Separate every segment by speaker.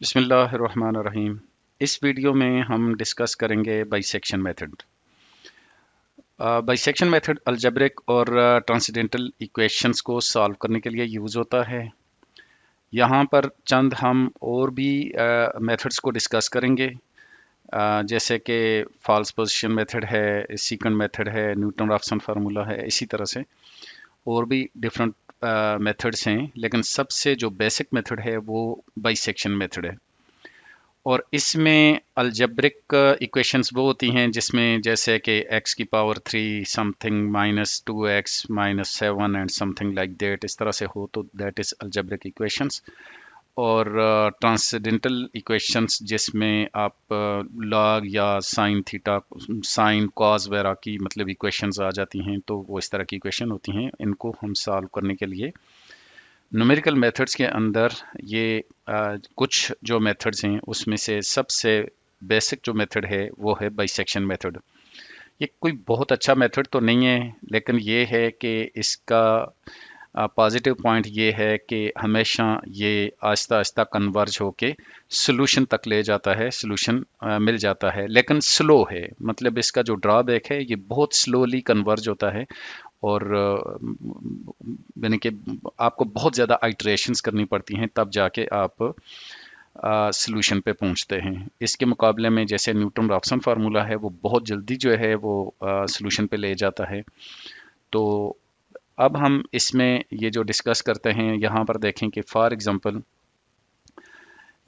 Speaker 1: बिस्मिल्लाहिर्रहमानिर्रहीम। इस वीडियो में हम डिस्कस करेंगे bisection method. Bisection method algebraic और ट्रांसेंडेंटल इक्वेशंस को सॉल्व करने के लिए यूज़ होता है। यहाँ पर चंद हम और भी मेथड्स को डिस्कस करेंगे, जैसे कि फॉल्स पोजीशन मेथड है, सीकेंट मेथड है, न्यूटन राफसन फार्मूला है। इसी तरह से और भी डिफरेंट मेथड्स हैं, लेकिन सबसे जो बेसिक मेथड है वो बाइसेक्शन मेथड है। और इसमें अलजेब्रिक इक्वेशंस वो होती हैं जिसमें जैसे कि x की power 3 something -2x -7 and something like that, इस तरह से हो तो दैट इज़ अलजेब्रिक इक्वेशंस। और ट्रांसेंडेंटल इक्वेशंस जिसमें आप लॉग या साइन थीटा, साइन कॉस वगैरह की मतलब इक्वेशंस आ जाती हैं, तो वो इस तरह की इक्वेशन होती हैं। इनको हम सॉल्व करने के लिए न्यूमेरिकल मेथड्स के अंदर ये कुछ जो मेथड्स हैं उसमें से सबसे बेसिक जो मेथड है वो है बाइसेक्शन मेथड। ये कोई बहुत अच्छा मेथड तो नहीं है, लेकिन ये है कि इसका पॉजिटिव पॉइंट ये है कि हमेशा ये आहिस्ता आहिस्ता कन्वर्ज होके सोल्यूशन तक ले जाता है, सोल्यूशन मिल जाता है, लेकिन स्लो है। मतलब इसका जो ड्रॉबैक है, ये बहुत स्लोली कन्वर्ज होता है और यानी कि आपको बहुत ज़्यादा आइटरेशंस करनी पड़ती हैं, तब जाके आप सॉल्यूशन पे पहुंचते हैं। इसके मुकाबले में जैसे न्यूटन राफसन फार्मूला है, वो बहुत जल्दी जो है वो सॉल्यूशन पे ले जाता है। तो अब हम इसमें ये जो डिस्कस करते हैं, यहाँ पर देखें कि फॉर एग्जांपल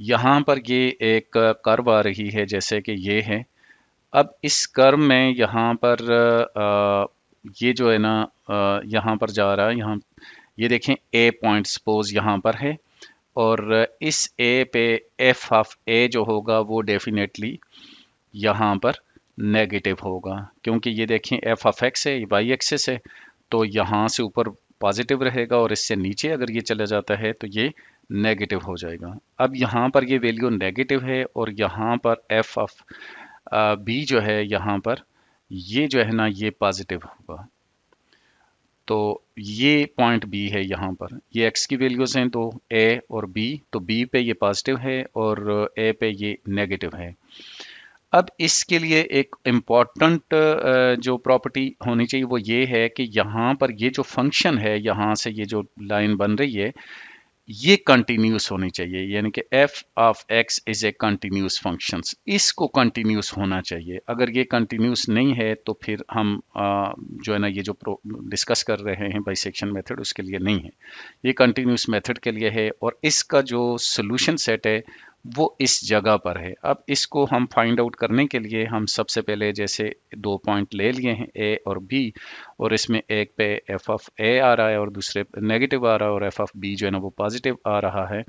Speaker 1: यहाँ पर ये एक कर्व आ रही है, जैसे कि ये है। अब इस कर्व में यहाँ पर ये जो है ना, यहाँ पर जा रहा है। यहाँ ये देखें, ए पॉइंट सपोज यहाँ पर है, और इस ए पे एफ ऑफ ए जो होगा वो डेफिनेटली यहाँ पर नेगेटिव होगा, क्योंकि ये देखें एफ ऑफ एक्स है, वाई एक्सिस है, तो यहाँ से ऊपर पॉजिटिव रहेगा और इससे नीचे अगर ये चला जाता है तो ये नेगेटिव हो जाएगा। अब यहाँ पर ये वैल्यू नेगेटिव है और यहाँ पर एफ ऑफ बी जो है, यहाँ पर ये जो है ना, ये पॉजिटिव होगा। तो ये पॉइंट बी है, यहाँ पर ये एक्स की वैल्यूज हैं, तो ए और बी, तो बी पे ये पॉजिटिव है और ए पे ये नेगेटिव है। अब इसके लिए एक इम्पॉर्टेंट जो प्रॉपर्टी होनी चाहिए वो ये है कि यहाँ पर ये जो फंक्शन है, यहाँ से ये जो लाइन बन रही है, ये कंटिन्यूस होनी चाहिए। यानी कि F of x is a continuous function, इसको कंटिन्यूस होना चाहिए। अगर ये कंटिन्यूस नहीं है तो फिर हम जो है ना, ये जो डिस्कस कर रहे हैं बाइसेक्शन मेथड, उसके लिए नहीं है। ये कंटिन्यूस मेथड के लिए है और इसका जो सोल्यूशन सेट है वो इस जगह पर है। अब इसको हम फाइंड आउट करने के लिए हम सबसे पहले जैसे दो पॉइंट ले लिए हैं, ए और बी, और इसमें एक पे एफ ऑफ ए आ रहा है और दूसरे पे नेगेटिव आ रहा है, और एफ ऑफ बी जो है ना वो पॉजिटिव आ रहा है।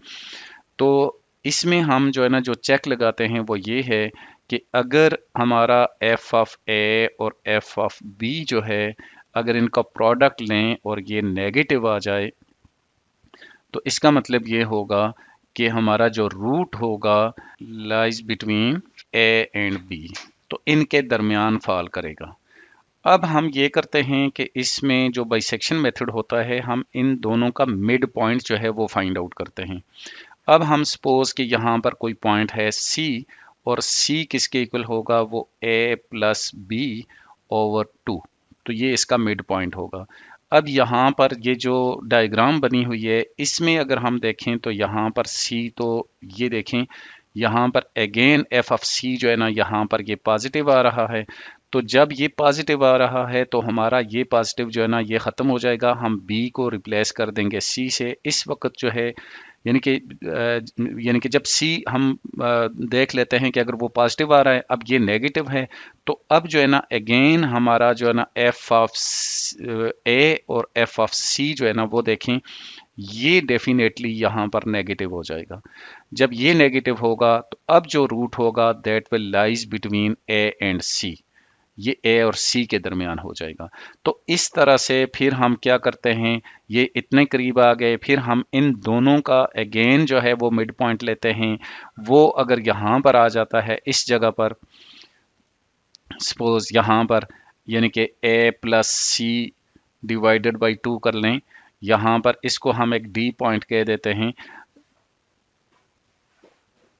Speaker 1: तो इसमें हम जो है ना, जो चेक लगाते हैं वो ये है कि अगर हमारा एफ ऑफ ए और एफ ऑफ बी जो है, अगर इनका प्रोडक्ट लें और ये नेगेटिव आ जाए, तो इसका मतलब ये होगा कि हमारा जो रूट होगा lies between A and B, तो इनके दरमियान फॉल करेगा। अब हम ये करते हैं कि इसमें जो बाइसेक्शन मेथड होता है, हम इन दोनों का मिड पॉइंट जो है वो फाइंड आउट करते हैं। अब हम सपोज कि यहाँ पर कोई पॉइंट है सी, और सी किसके इक्वल होगा, वो ए प्लस बी ओवर 2, तो ये इसका मिड पॉइंट होगा। अब यहाँ पर ये जो डायग्राम बनी हुई है, इसमें अगर हम देखें तो यहाँ पर सी, तो ये देखें यहाँ पर अगेन एफ ऑफ सी जो है ना, यहाँ पर ये पॉजिटिव आ रहा है। तो जब ये पॉजिटिव आ रहा है तो हमारा ये पॉजिटिव जो है ना, ये ख़त्म हो जाएगा, हम बी को रिप्लेस कर देंगे सी से। इस वक्त जो है, यानी कि जब सी हम देख लेते हैं कि अगर वो पॉजिटिव आ रहा है, अब ये नेगेटिव है, तो अब जो है ना अगेन हमारा जो है ना एफ ऑफ ए और एफ ऑफ सी जो है ना, वो देखें ये डेफिनेटली यहाँ पर नेगेटिव हो जाएगा। जब ये नेगेटिव होगा तो अब जो रूट होगा that will lies between A and C, ये ए और सी के दरमियान हो जाएगा। तो इस तरह से फिर हम क्या करते हैं, ये इतने करीब आ गए, फिर हम इन दोनों का अगेन जो है वो मिड पॉइंट लेते हैं। वो अगर यहाँ पर आ जाता है इस जगह पर, सपोज यहाँ पर, यानी कि ए प्लस सी डिवाइडेड बाई 2 कर लें, यहाँ पर इसको हम एक डी पॉइंट कह देते हैं।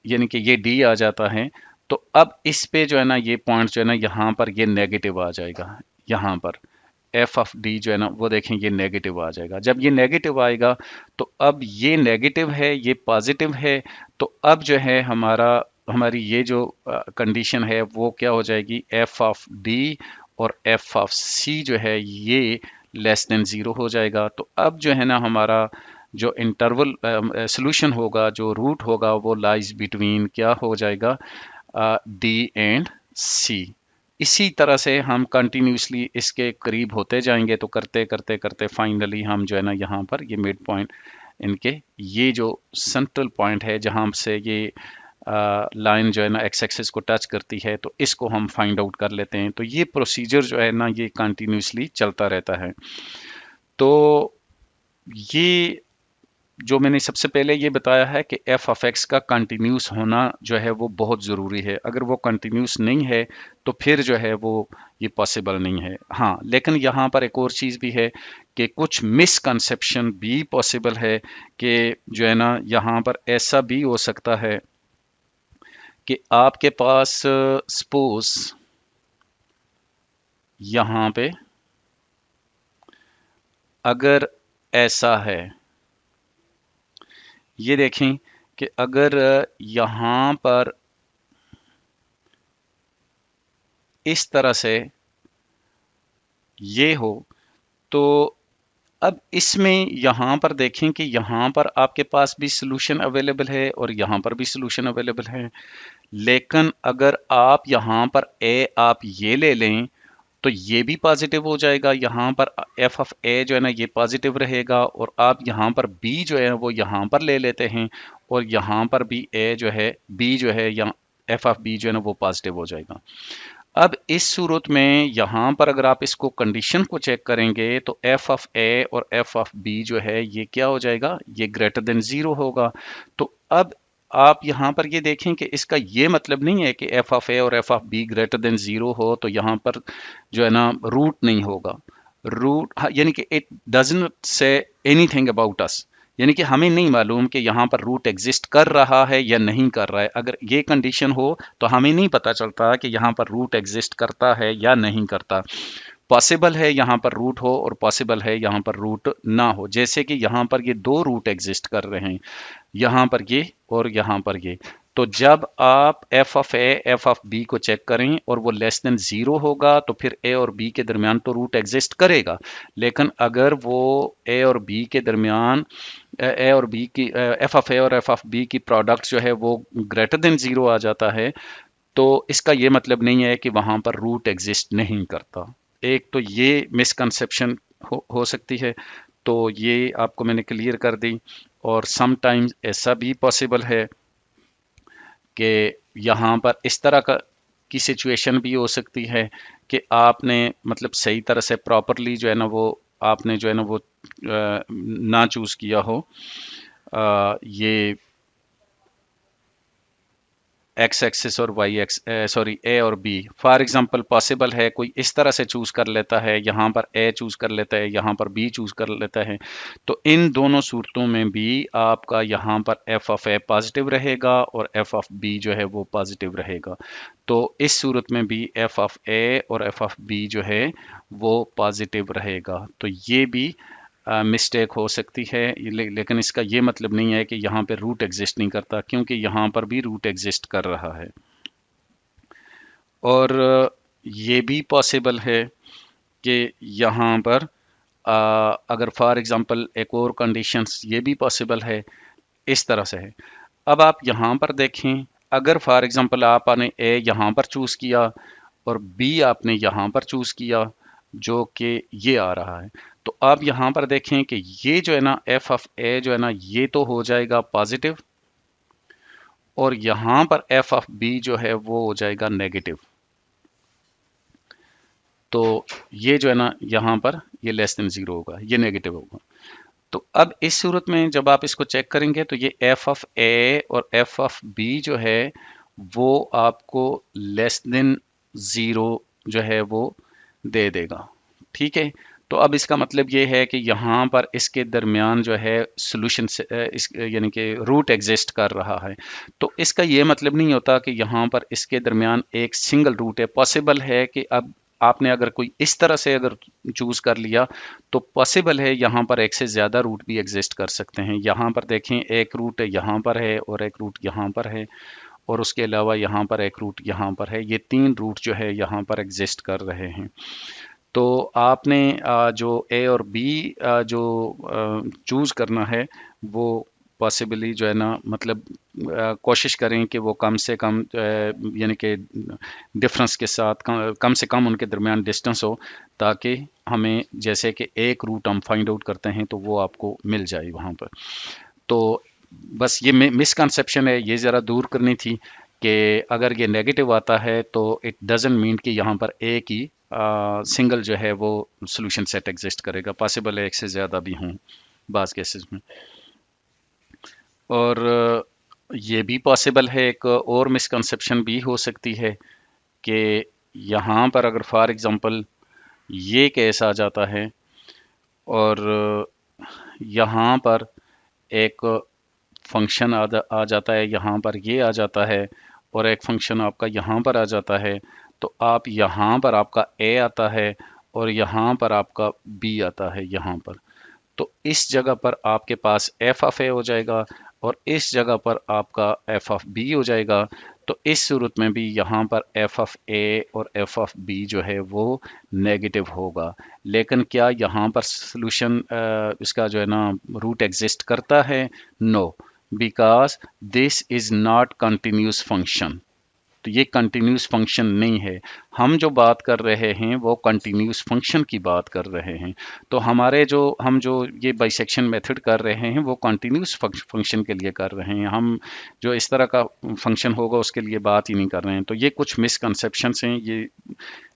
Speaker 1: यानी कि ये डी आ जाता है, तो अब इस पे जो है ना ये पॉइंट जो है ना यहाँ पर ये नेगेटिव आ जाएगा। यहाँ पर एफ ऑफ डी जो है ना वो देखें ये नेगेटिव आ जाएगा। जब ये नेगेटिव आएगा तो अब ये नेगेटिव है ये पॉजिटिव है, तो अब जो है हमारी ये जो कंडीशन है वो क्या हो जाएगी, एफ ऑफ डी और एफ ऑफ सी जो है ये लेस देन ज़ीरो हो जाएगा। तो अब जो है ना हमारा जो इंटरवल सोल्यूशन होगा, जो रूट होगा, वो लाइज बिटवीन क्या हो जाएगा, डी एंड सी। इसी तरह से हम कंटिन्यूसली इसके करीब होते जाएंगे, तो करते करते करते फाइनली हम जो है ना यहाँ पर ये मिड पॉइंट इनके ये जो सेंट्रल पॉइंट है जहाँ से ये लाइन जो है ना एक्स एक्सिस को टच करती है, तो इसको हम फाइंड आउट कर लेते हैं। तो ये प्रोसीजर जो है ना ये कंटिन्यूसली चलता रहता है। तो ये जो मैंने सबसे पहले ये बताया है कि एफ ऑफ एक्स का कंटिन्यूस होना जो है वो बहुत ज़रूरी है। अगर वो कंटिन्यूस नहीं है तो फिर जो है वो ये पॉसिबल नहीं है। हाँ, लेकिन यहाँ पर एक और चीज़ भी है कि कुछ मिसकंसेप्शन भी पॉसिबल है कि जो है ना यहाँ पर ऐसा भी हो सकता है कि आपके पास सपोज यहाँ पे अगर ऐसा है, ये देखें कि अगर यहाँ पर इस तरह से ये हो, तो अब इसमें यहाँ पर देखें कि यहाँ पर आपके पास भी सलूशन अवेलेबल है और यहाँ पर भी सलूशन अवेलेबल है। लेकिन अगर आप यहाँ पर ए आप ये ले लें तो ये भी पॉजिटिव हो जाएगा। यहाँ पर एफ ऑफ ए जो है ना ये पॉजिटिव रहेगा, और आप यहाँ पर बी जो है वो यहाँ पर ले लेते हैं और यहाँ पर भी ए जो है बी जो है यहाँ एफ ऑफ बी जो है ना वो पॉजिटिव हो जाएगा। अब इस सूरत में यहाँ पर अगर आप इसको कंडीशन को चेक करेंगे तो एफ ऑफ ए और एफ ऑफ बी जो है ये क्या हो जाएगा, ये ग्रेटर देन ज़ीरो होगा। तो अब आप यहाँ पर ये देखें कि इसका ये मतलब नहीं है कि एफ ऑफ ए और F of be greater than zero हो तो यहाँ पर जो है ना रूट नहीं होगा। रूट यानी कि it doesn't say anything about us, यानी कि हमें नहीं मालूम कि यहाँ पर रूट एग्जिस्ट कर रहा है या नहीं कर रहा है। अगर ये कंडीशन हो तो हमें नहीं पता चलता कि यहाँ पर रूट एग्जिस्ट करता है या नहीं करता। पॉसिबल है यहाँ पर रूट हो और पॉसिबल है यहाँ पर रूट ना हो। जैसे कि यहाँ पर ये दो रूट एग्जिस्ट कर रहे हैं, यहाँ पर ये और यहाँ पर ये। तो जब आप F of A F of B को चेक करें और वो लेस देन ज़ीरो होगा तो फिर ए और बी के दरमियान तो रूट एग्जिस्ट करेगा। लेकिन अगर वो ए और बी के दरमियान ए और बी की एफ ऑफ ए और एफ ऑफ बी की प्रोडक्ट जो है वो ग्रेटर देन ज़ीरो आ जाता है, तो इसका ये मतलब नहीं है कि वहाँ पर रूट एग्जिस्ट नहीं करता। एक तो ये मिसकंसेप्शन हो सकती है, तो ये आपको मैंने क्लियर कर दी। और समटाइम्स ऐसा भी पॉसिबल है कि यहाँ पर इस तरह का की सिचुएशन भी हो सकती है कि आपने मतलब सही तरह से प्रॉपरली जो है ना वो आपने जो है ना वो ना चूज़ किया हो ये एक्स एक्सिस और वाई एक्स सॉरी ए और बी। फॉर एग्जांपल पॉसिबल है कोई इस तरह से चूज़ कर लेता है, यहाँ पर ए चूज़ कर लेता है, यहाँ पर बी चूज़ कर लेता है। तो इन दोनों सूरतों में भी आपका यहाँ पर एफ ऑफ ए पॉजिटिव रहेगा और एफ ऑफ बी जो है वो पॉजिटिव रहेगा। तो इस सूरत में भी एफ ऑफ ए और एफ ऑफ बी जो है वो पॉजिटिव रहेगा। तो ये भी मिस्टेक हो सकती है, लेकिन इसका ये मतलब नहीं है कि यहाँ पे रूट एग्जिस्ट नहीं करता, क्योंकि यहाँ पर भी रूट एग्जिस्ट कर रहा है। और ये भी पॉसिबल है कि यहाँ पर अगर फॉर एग्जांपल एक और कंडीशंस ये भी पॉसिबल है, इस तरह से है। अब आप यहाँ पर देखें, अगर फॉर एग्जांपल आपने ए यहाँ पर चूज़ किया और बी आपने यहाँ पर चूज़ किया जो कि ये आ रहा है, तो आप यहाँ पर देखें कि ये जो है ना एफ ऑफ ए जो है ना ये तो हो जाएगा पॉजिटिव, और यहाँ पर एफ ऑफ बी जो है वो हो जाएगा नेगेटिव। तो ये जो है ना यहाँ पर ये लेस देन ज़ीरो होगा, ये नेगेटिव होगा। तो अब इस सूरत में जब आप इसको चेक करेंगे तो ये एफ ऑफ ए और एफ ऑफ बी जो है वो आपको लेस देन ज़ीरो जो है वो दे देगा। ठीक है, तो अब इसका मतलब ये है कि यहाँ पर इसके दरमियान जो है सोल्यूशन से इस यानी कि रूट एग्जिस्ट कर रहा है। तो इसका ये मतलब नहीं होता कि यहाँ पर इसके दरमियान एक सिंगल रूट है। पॉसिबल है कि अब आपने अगर कोई इस तरह से अगर चूज कर लिया तो पॉसिबल है यहाँ पर एक से ज़्यादा रूट भी एग्जिस्ट कर सकते हैं। यहाँ पर देखें एक रूट यहाँ पर है और एक रूट यहाँ पर है और उसके अलावा यहाँ पर एक रूट यहाँ पर है। ये तीन रूट जो है यहाँ पर एग्जिस्ट कर रहे हैं। तो आपने जो ए और बी जो चूज़ करना है वो पॉसिबली जो है ना मतलब कोशिश करें कि वो कम से कम यानी कि डिफरेंस के साथ कम से कम उनके दरमियान डिस्टेंस हो, ताकि हमें जैसे कि एक रूट हम फाइंड आउट करते हैं तो वो आपको मिल जाए वहाँ पर। तो बस ये मिसकंसेप्शन है, ये ज़रा दूर करनी थी कि अगर ये नेगेटिव आता है तो इट डजंट मीन कि यहाँ पर एक ही सिंगल जो है वो सॉल्यूशन सेट एग्जिस्ट करेगा। पॉसिबल है एक से ज़्यादा भी हों बाज़ केसेस में। और ये भी पॉसिबल है, एक और मिसकंसेप्शन भी हो सकती है कि यहाँ पर अगर फॉर एग्ज़ाम्पल ये केस आ जाता है और यहाँ पर एक फंक्शन आ जाता है, यहाँ पर ये आ जाता है और एक फंक्शन आपका यहाँ पर आ जाता है, तो आप यहाँ पर आपका ए आता है और यहाँ पर आपका बी आता है यहाँ पर। तो इस जगह पर आपके पास एफ ऑफ ए हो जाएगा और इस जगह पर आपका एफ ऑफ बी हो जाएगा। तो इस सूरत में भी यहाँ पर एफ ऑफ ए और एफ ऑफ बी जो है वो नेगेटिव होगा। लेकिन क्या यहाँ पर सॉल्यूशन इसका जो है ना रूट एग्जिस्ट करता है? No, because this is not continuous function. तो ये कंटिन्यूस फंक्शन नहीं है। हम जो बात कर रहे हैं वो कंटिन्यूस फंक्शन की बात कर रहे हैं। तो हमारे जो हम जो ये बाइसेक्शन मेथड कर रहे हैं वो कंटिन्यूस फंक्शन के लिए कर रहे हैं। हम जो इस तरह का फंक्शन होगा उसके लिए बात ही नहीं कर रहे हैं। तो ये कुछ मिसकंसेप्शंस हैं, ये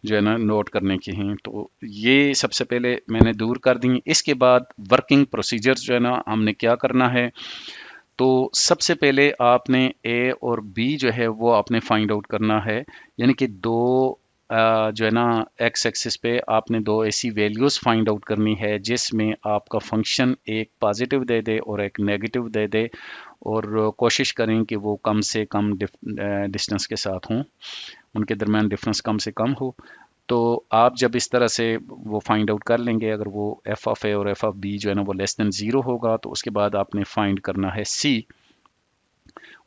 Speaker 1: जो है ना नोट करने की हैं। तो ये सबसे पहले मैंने दूर कर दी। इसके बाद वर्किंग प्रोसीजर्स जो है ना हमने क्या करना है, तो सबसे पहले आपने ए और बी जो है वो आपने फाइंड आउट करना है। यानी कि दो जो है ना एक्स एक्सिस पे आपने दो ऐसी वैल्यूज़ फाइंड आउट करनी है जिसमें आपका फंक्शन एक पॉजिटिव दे दे और एक नेगेटिव दे दे, और कोशिश करें कि वो कम से कम डिस्टेंस के साथ हों, उनके दरमियान डिफरेंस कम से कम हो। तो आप जब इस तरह से वो फाइंड आउट कर लेंगे, अगर वो एफ ऑफ ए और एफ ऑफ बी जो है ना वो लेस देन ज़ीरो होगा, तो उसके बाद आपने फाइंड करना है सी,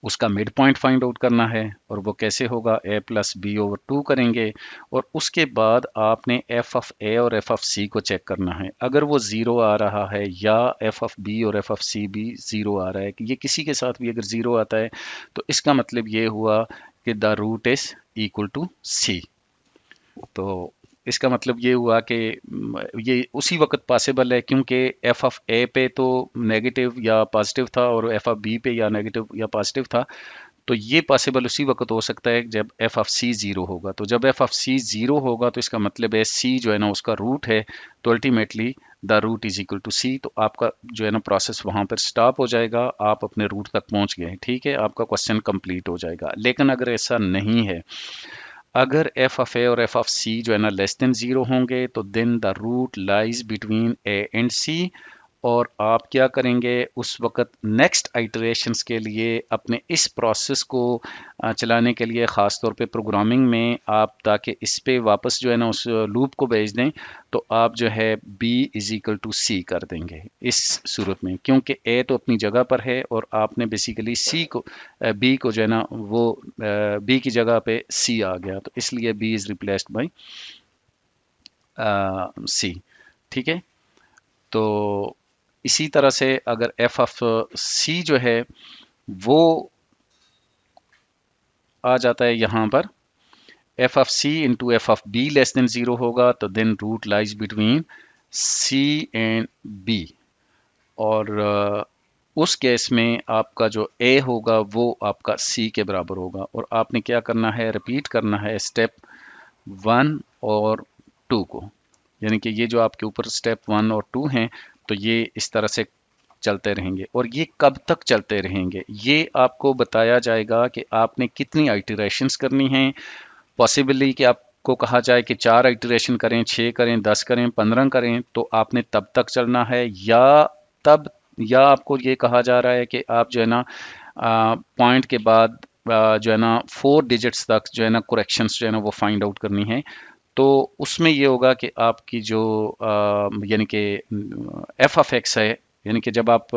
Speaker 1: उसका मिड पॉइंट फाइंड आउट करना है। और वो कैसे होगा? ए प्लस बी ओवर टू करेंगे और उसके बाद आपने एफ ऑफ ए और एफ ऑफ सी को चेक करना है। अगर वो ज़ीरो आ रहा है या एफ ऑफ बी और एफ ऑफ सी भी ज़ीरो आ रहा है, कि ये किसी के साथ भी अगर ज़ीरो आता है तो इसका मतलब ये हुआ कि the root is equal to C. तो इसका मतलब ये हुआ कि ये उसी वक्त पॉसिबल है क्योंकि एफ ऑफ ए पे तो नेगेटिव या पॉजिटिव था और एफ ऑफ बी पे या नेगेटिव या पॉजिटिव था। तो ये पॉसिबल उसी वक्त हो सकता है जब एफ ऑफ सी ज़ीरो होगा। तो जब एफ ऑफ सी ज़ीरो होगा तो इसका मतलब है सी जो है ना उसका रूट है, तो ultimately the root is equal to C. तो आपका जो है ना प्रोसेस वहाँ पर स्टॉप हो जाएगा, आप अपने रूट तक पहुँच गए, ठीक है, आपका क्वेश्चन कंप्लीट हो जाएगा। लेकिन अगर ऐसा नहीं है, अगर एफ ऑफ ए और एफ ऑफ सी जो है ना लेस देन ज़ीरो होंगे, तो then the root lies between A and C. और आप क्या करेंगे उस वक्त? नेक्स्ट आइटरेशंस के लिए अपने इस प्रोसेस को चलाने के लिए, ख़ास तौर पे प्रोग्रामिंग में आप, ताकि इस पे वापस जो है ना उस लूप को भेज दें, तो आप जो है b इज इक्वल टू सी कर देंगे इस सूरत में, क्योंकि a तो अपनी जगह पर है और आपने बेसिकली c को b को जो है ना वो b की जगह पे c आ गया, तो इसलिए b is replaced by c। ठीक है, तो इसी तरह से अगर एफ ऑफ सी जो है वो आ जाता है यहाँ पर, F of C into F of B less than zero होगा, तो then root lies between C and B. और उस केस में आपका जो ए होगा वो आपका सी के बराबर होगा। और आपने क्या करना है? रिपीट करना है स्टेप 1 और 2 को, यानी कि ये जो आपके ऊपर स्टेप 1 और 2 हैं, तो ये इस तरह से चलते रहेंगे। और ये कब तक चलते रहेंगे ये आपको बताया जाएगा कि आपने कितनी आइटरेशंस करनी हैं। पॉसिबली कि आप आपको कहा जाए कि 4 इटरेशन करें, 6 करें, 10 करें, 15 करें, तो आपने तब तक चलना है, तब या आपको ये कहा जा रहा है कि आप जो है ना पॉइंट के बाद जो है ना 4 डिजिट्स तक जो है ना करेक्शंस जो है ना वो फाइंड आउट करनी है। तो उसमें ये होगा कि आपकी जो यानी कि एफ ऑफ एक्स है, यानी कि जब आप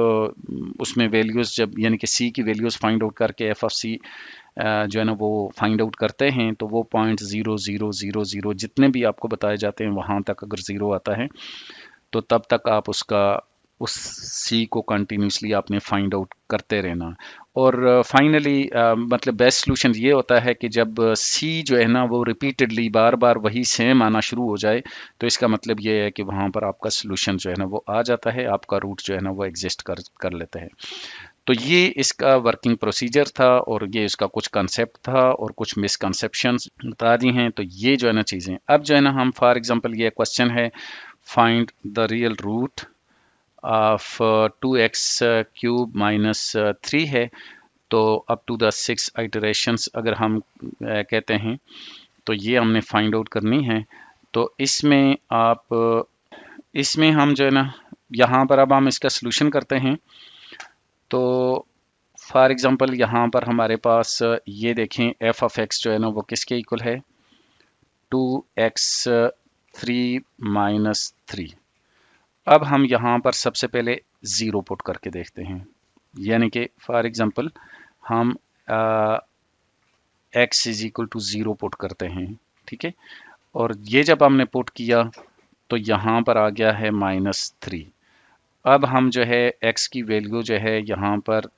Speaker 1: उसमें वैल्यूज़ जब यानी कि सी की वैल्यूज़ फाइंड आउट करके एफ ऑफ सी जो है ना वो फाइंड आउट करते हैं, तो वो पॉइंट 0 0 0 0 जितने भी आपको बताए जाते हैं वहाँ तक अगर ज़ीरो आता है तो तब तक आप उस सी को कंटिन्यूसली आपने फाइंड आउट करते रहना। और फाइनली मतलब बेस्ट सॉल्यूशन ये होता है कि जब सी जो है ना वो रिपीटेडली बार बार वही सेम आना शुरू हो जाए, तो इसका मतलब ये है कि वहाँ पर आपका सॉल्यूशन जो है ना वो आ जाता है, आपका रूट जो है ना वो एग्जिस्ट कर लेते हैं। तो ये इसका वर्किंग प्रोसीजर था और ये इसका कुछ कंसेप्ट था और कुछ मिसकंसेप्शंस बता दी हैं। तो ये जो है ना चीज़ें, अब जो है ना हम फॉर एग्जांपल ये क्वेश्चन है, find the real root of 2x cube minus 3 है, तो अप टू द 6 आइटरेशंस अगर हम कहते हैं, तो ये हमने फाइंड आउट करनी है। तो इसमें हम जो है ना यहाँ पर अब हम इसका सलूशन करते हैं। तो फॉर एग्जांपल यहाँ पर हमारे पास ये देखें एफ ऑफ एक्स जो है ना वो किसके इक्वल है, 2x3 - 3। अब हम यहाँ पर सबसे पहले ज़ीरो पुट करके देखते हैं, यानी कि फॉर एग्जांपल हम x is equal to 0 put करते हैं, ठीक है। और ये जब हमने पुट किया तो यहाँ पर आ गया है -3। अब हम जो है x की वैल्यू जो है यहाँ पर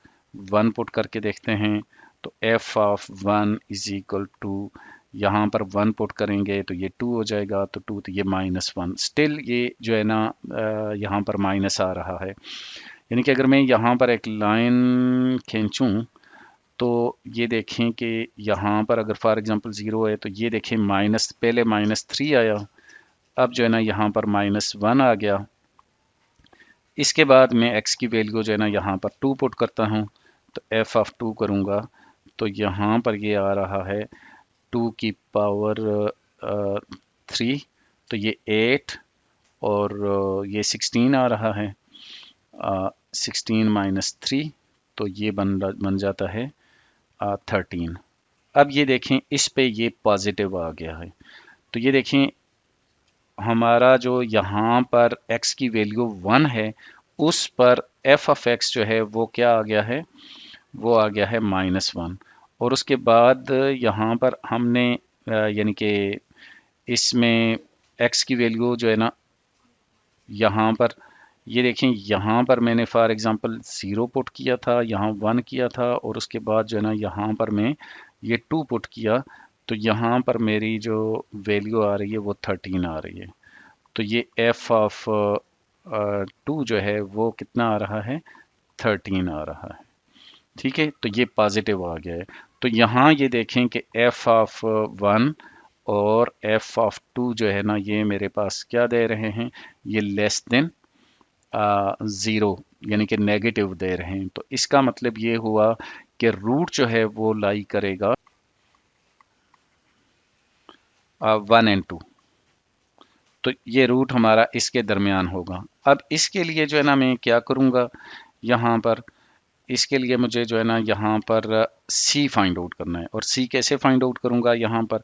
Speaker 1: 1 पुट करके देखते हैं, तो f of 1 is equal to यहाँ पर 1 पुट करेंगे तो ये 2 हो जाएगा, तो 2 तो ये -1, स्टिल ये जो है ना यहाँ पर माइनस आ रहा है। यानी कि अगर मैं यहाँ पर एक लाइन खींचूँ तो ये देखें कि यहाँ पर अगर फॉर एग्जांपल 0 है, तो ये देखें पहले -3 आया, अब जो है ना यहाँ पर -1 आ गया। इसके बाद मैं x की वैल्यू जो है ना यहाँ पर 2 पुट करता हूँ, तो f ऑफ 2 करूँगा, तो यहाँ पर ये आ रहा है 2 की पावर 3, तो ये 8 और ये 16 आ रहा है, 16 - 3, तो ये बन जाता है 13। अब ये देखें इस पे ये पॉजिटिव आ गया है, तो ये देखें हमारा जो यहाँ पर x की वैल्यू 1 है, उस पर f ऑफ x जो है वो क्या आ गया है, वो आ गया है -1। और उसके बाद यहाँ पर हमने यानी कि इसमें x की वैल्यू जो है ना यहाँ पर ये देखें, यहाँ पर मैंने फॉर एग्जांपल 0 पुट किया था, यहाँ 1 किया था, और उसके बाद जो है ना यहाँ पर मैं ये 2 पुट किया, तो यहाँ पर मेरी जो वैल्यू आ रही है वो 13 आ रही है। तो ये f ऑफ 2 जो है वो कितना आ रहा है, 13 आ रहा है, ठीक है। तो ये पॉजिटिव आ गया है। तो यहाँ ये देखें कि f ऑफ 1 और f ऑफ 2 जो है ना ये मेरे पास क्या दे रहे हैं, ये लेस देन 0 यानी कि नेगेटिव दे रहे हैं। तो इसका मतलब ये हुआ कि रूट जो है वो लाई करेगा 1 और 2, तो ये रूट हमारा इसके दरमियान होगा। अब इसके लिए जो है ना मैं क्या करूँगा, यहाँ पर इसके लिए मुझे जो है ना यहाँ पर C फाइंड आउट करना है। और C कैसे फाइंड आउट करूँगा, यहाँ पर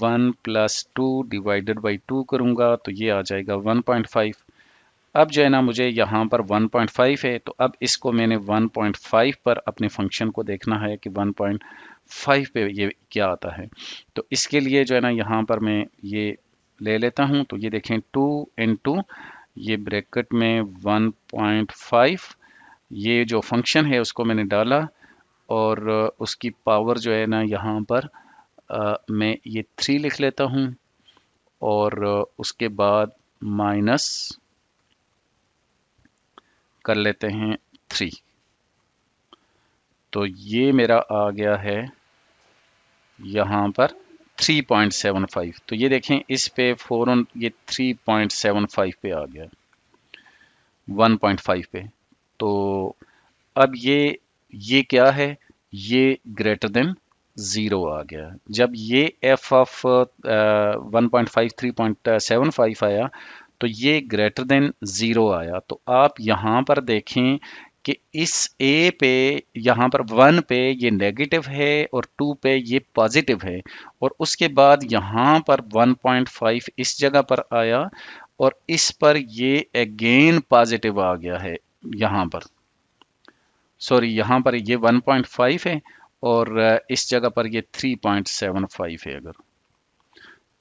Speaker 1: 1 + 2 डिवाइडेड बाई 2 करूँगा, तो ये आ जाएगा 1.5। अब जो है ना मुझे यहाँ पर 1.5 है, तो अब इसको मैंने 1.5 पर अपने फंक्शन को देखना है कि 1.5 पे ये क्या आता है। तो इसके लिए जो है ना यहाँ पर मैं ये ले लेता हूँ, तो ये देखें 2 × ये ब्रैकेट में 1.5, ये जो फंक्शन है उसको मैंने डाला, और उसकी पावर जो है ना यहाँ पर मैं ये 3 लिख लेता हूँ, और उसके बाद माइनस कर लेते हैं 3। तो ये मेरा आ गया है यहाँ पर 3.75। तो ये देखें इस पे फ़ौरन ये 3.75 पे आ गया 1.5 पे। तो अब ये क्या है, ये ग्रेटर देन ज़ीरो आ गया। जब ये एफ ऑफ 1.53.75 आया तो ये ग्रेटर देन ज़ीरो आया। तो आप यहाँ पर देखें कि इस ए पे, यहाँ पर वन पे ये नेगेटिव है और टू पे ये पॉजिटिव है, और उसके बाद यहाँ पर 1.5 इस जगह पर आया और इस पर ये अगेन पॉजिटिव आ गया है। यहाँ पर सॉरी, यहाँ पर ये 1.5 है और इस जगह पर ये 3.75 है। अगर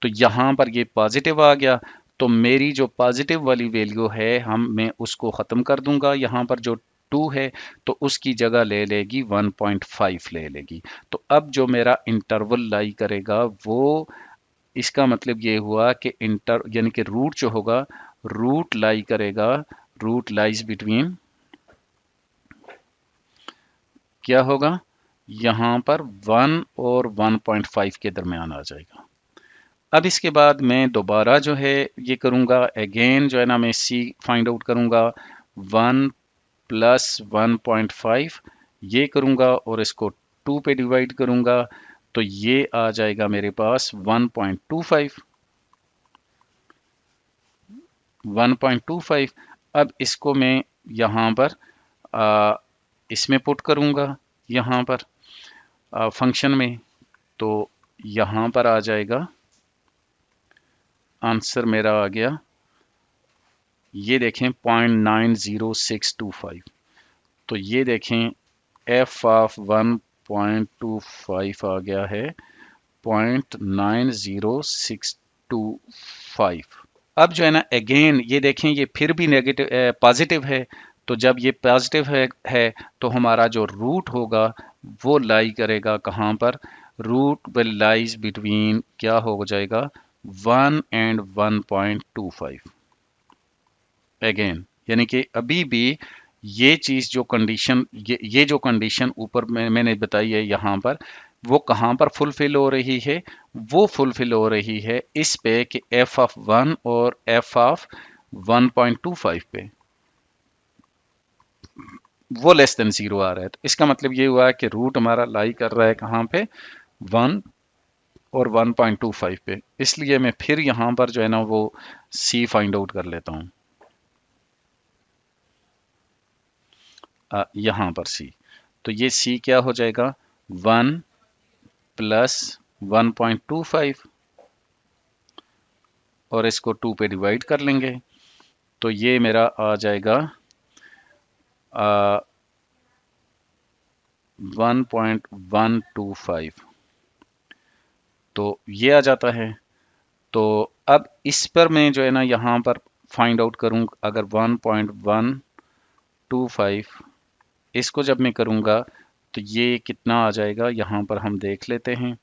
Speaker 1: तो यहाँ पर ये पॉजिटिव आ गया तो मेरी जो पॉजिटिव वाली वैल्यू है मैं उसको ख़त्म कर दूंगा। यहाँ पर जो 2 है तो उसकी जगह ले लेगी 1.5 ले लेगी। तो अब जो मेरा इंटरवल लाई करेगा वो, इसका मतलब ये हुआ कि इंटर यानी कि रूट जो होगा, रूट लाई करेगा, रूट लाइज बिटवीन, क्या होगा, यहाँ पर 1 और 1.5 के दरमियान आ जाएगा। अब इसके बाद मैं दोबारा जो है ये करूँगा, अगेन जो है ना मैं सी फाइंड आउट करूँगा, 1 प्लस 1.5 ये करूँगा और इसको 2 पे डिवाइड करूँगा तो ये आ जाएगा मेरे पास 1.25। 1.25। अब इसको मैं यहाँ पर इसमें पुट करूँगा, यहाँ पर फंक्शन में, तो यहाँ पर आ जाएगा, आंसर मेरा आ गया, ये देखें 0.90625। तो ये देखें एफ ऑफ 1.25 आ गया है 0.90625। अब जो है ना अगेन ये देखें ये फिर भी नेगेटिव पॉजिटिव है। तो जब ये पॉजिटिव है तो हमारा जो रूट होगा वो लाई करेगा कहाँ पर, रूट विल लाइज बिटवीन, क्या हो जाएगा, 1 एंड 1.25। अगेन यानी कि अभी भी ये चीज जो कंडीशन, ये जो कंडीशन ऊपर मैंने बताई है यहाँ पर, वो कहाँ पर फुलफिल हो रही है, वो फुलफिल हो रही है इस पे कि एफ ऑफ 1 और एफ ऑफ 1.25 पे वो लेस देन जीरो आ रहा है। तो इसका मतलब ये हुआ है कि रूट हमारा लाई कर रहा है कहाँ पे, 1 और 1.25 पे। इसलिए मैं फिर यहाँ पर जो है ना वो सी फाइंड आउट कर लेता हूँ, यहाँ पर सी। तो ये सी क्या हो जाएगा, 1 प्लस 1.25 और इसको 2 पे डिवाइड कर लेंगे तो ये मेरा आ जाएगा 1.125। तो ये आ जाता है। तो अब इस पर मैं जो है ना यहाँ पर फाइंड आउट करूँ, अगर 1.125 इसको जब मैं करूँगा तो ये कितना आ जाएगा, यहाँ पर हम देख लेते हैं।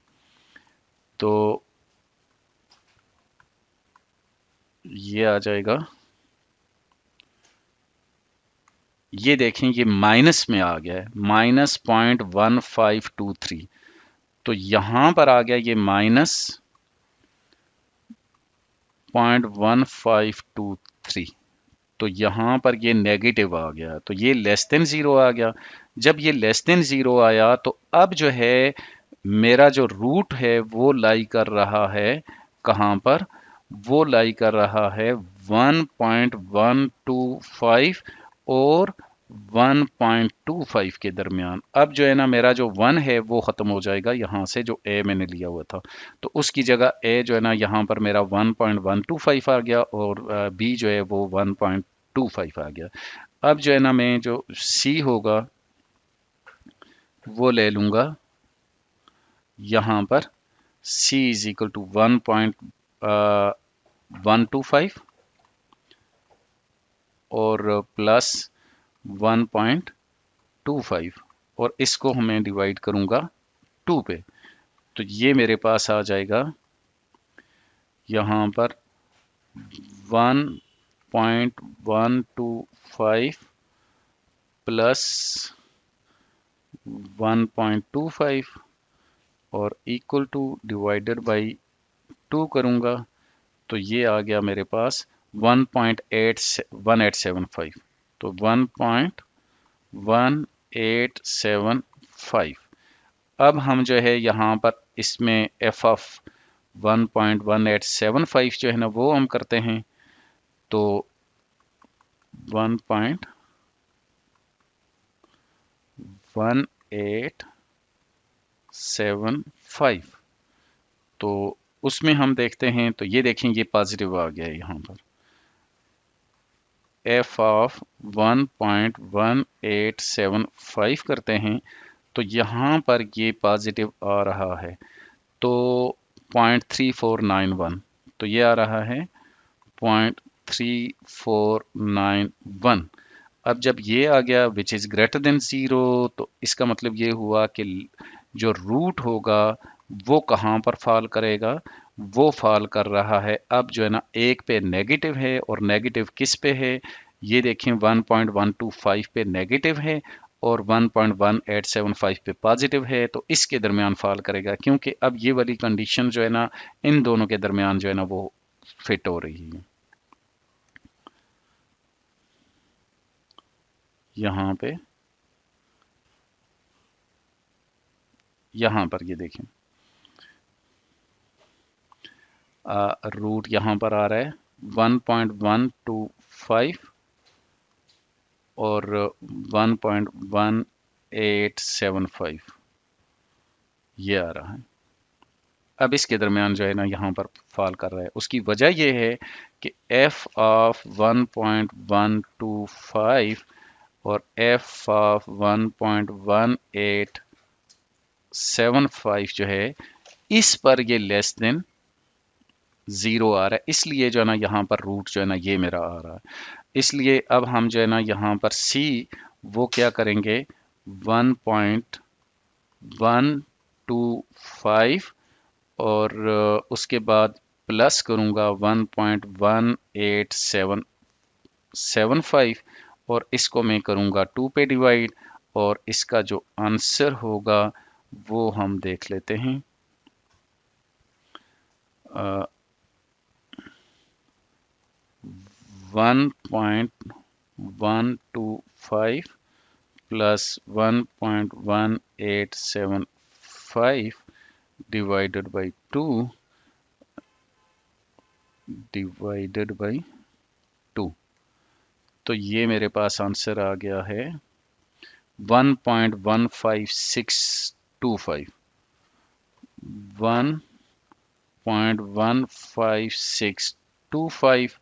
Speaker 1: तो ये आ जाएगा, ये देखें ये माइनस में आ गया है, -0.1523। तो यहां पर आ गया ये -0.1523। तो यहां पर ये नेगेटिव आ गया, तो ये लेस देन जीरो आ गया। जब ये लेस देन जीरो आया तो अब जो है मेरा जो रूट है वो लाई कर रहा है कहां पर, वो लाई कर रहा है 1.125 और 1.25 के दरमियान। अब जो है ना मेरा जो 1 है वो ख़त्म हो जाएगा यहाँ से, जो ए मैंने लिया हुआ था तो उसकी जगह ए जो है ना यहाँ पर मेरा 1.125 आ गया और बी जो है वो 1.25 आ गया। अब जो है ना मैं जो सी होगा वो ले लूँगा यहाँ पर, c इज इक्वल टू 1.125 और प्लस 1.25 और इसको मैं डिवाइड करूंगा 2 पे। तो ये मेरे पास आ जाएगा यहाँ पर 1.125 प्लस 1.25 और इक्वल टू डिवाइडेड बाई 2 करूंगा तो ये आ गया मेरे पास 1.1875। तो 1.1875। अब हम जो है यहाँ पर इसमें एफ ऑफ 1.1875 जो है ना वो हम करते हैं, तो 1.1875, तो उसमें हम देखते हैं, तो ये देखें ये पॉजिटिव आ गया है यहाँ पर। एफ ऑफ 1.1875 करते हैं तो यहाँ पर ये पॉजिटिव आ रहा है, तो 0.3491, तो ये आ रहा है 0.3491। अब जब ये आ गया which is greater than zero, तो इसका मतलब ये हुआ कि जो रूट होगा वो कहाँ पर फॉल करेगा, वो फॉल कर रहा है अब जो है ना एक पे नेगेटिव है, और नेगेटिव किस पे है, ये देखें 1.125 पे नेगेटिव है और 1.1875 पे पॉजिटिव है, तो इसके दरमियान फॉल करेगा, क्योंकि अब ये वाली कंडीशन जो है ना इन दोनों के दरमियान जो है ना वो फिट हो रही है। यहाँ पे यहाँ पर ये देखें रूट यहाँ पर आ रहा है 1.125 और 1.1875 ये आ रहा है। अब इसके दरमियान जो है ना यहाँ पर फॉल कर रहा है, उसकी वजह ये है कि f ऑफ 1.125 और f ऑफ 1.1875 जो है इस पर ये लेस देन ज़ीरो आ रहा है, इसलिए जो है ना यहाँ पर रूट जो है ना ये मेरा आ रहा है। इसलिए अब हम जो है ना यहाँ पर C वो क्या करेंगे 1.125 और उसके बाद प्लस करूँगा 1.1875 और इसको मैं करूँगा 2 पे डिवाइड, और इसका जो आंसर होगा वो हम देख लेते हैं। 1.125 प्लस 1.1875 डिवाइडेड बाई 2 तो ये मेरे पास आंसर आ गया है 1.15625 1.15625।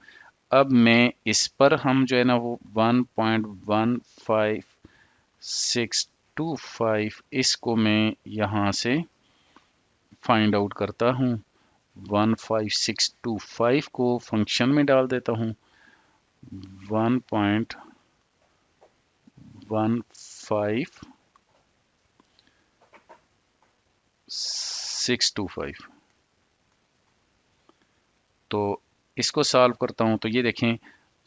Speaker 1: अब मैं इस पर हम जो है ना वो 1.15625 इसको मैं यहाँ से फाइंड आउट करता हूँ। 15625 को फंक्शन में डाल देता हूँ 1.15625, तो इसको सॉल्व करता हूं, तो ये देखें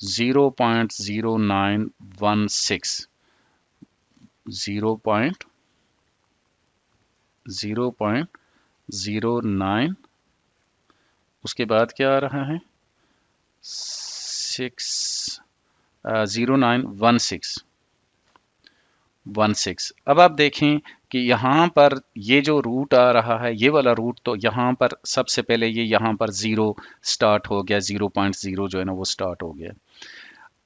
Speaker 1: 0.0916 0.09, उसके बाद क्या आ रहा है 0916। अब आप देखें कि यहाँ पर ये जो रूट आ रहा है ये वाला रूट, तो यहाँ पर सबसे पहले ये यहाँ पर ज़ीरो स्टार्ट हो गया, 0.0 जो है ना वो स्टार्ट हो गया।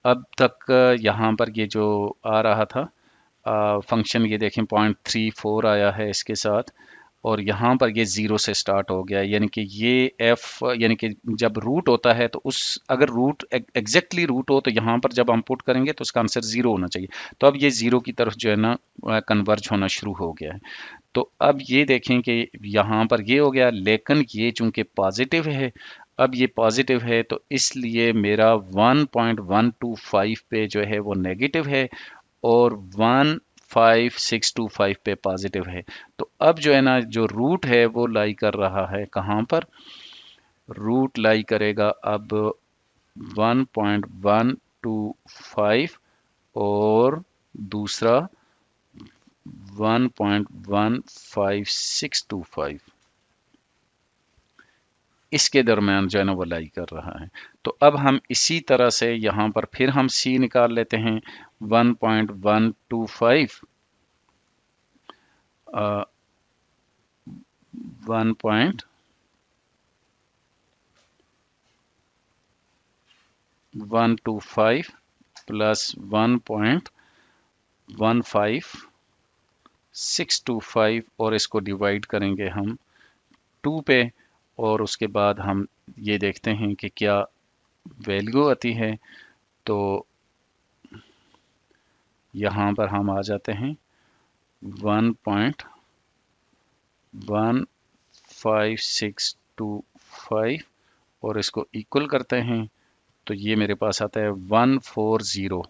Speaker 1: अब तक यहाँ पर ये जो आ रहा था फंक्शन, ये देखें 0.34 आया है इसके साथ, और यहाँ पर ये ज़ीरो से स्टार्ट हो गया, यानी कि ये एफ, यानी कि जब रूट होता है तो उस अगर रूट एग्जैक्टली रूट हो तो यहाँ पर जब हम पुट करेंगे तो उसका आंसर ज़ीरो होना चाहिए। तो अब ये ज़ीरो की तरफ जो है ना कन्वर्ज होना शुरू हो गया है। तो अब ये देखें कि यहाँ पर ये हो गया, लेकिन ये चूंकि पॉजिटिव है, अब ये पॉजिटिव है तो इसलिए मेरा 1.125 पे जो है वो नेगेटिव है और 15625 पे पॉजिटिव है। तो अब जो है ना जो रूट है वो लाई कर रहा है कहाँ पर, रूट लाई करेगा अब 1.125 और दूसरा 1.15625, इसके दरमियान जो है ना वो लाई कर रहा है। तो अब हम इसी तरह से यहाँ पर फिर हम C निकाल लेते हैं 1.125 1.125 प्लस 1.15625 और इसको डिवाइड करेंगे हम 2 पे और उसके बाद हम ये देखते हैं कि क्या वैल्यू आती है। तो यहाँ पर हम आ जाते हैं 1.15625 और इसको इक्वल करते हैं तो ये मेरे पास आता है 1.14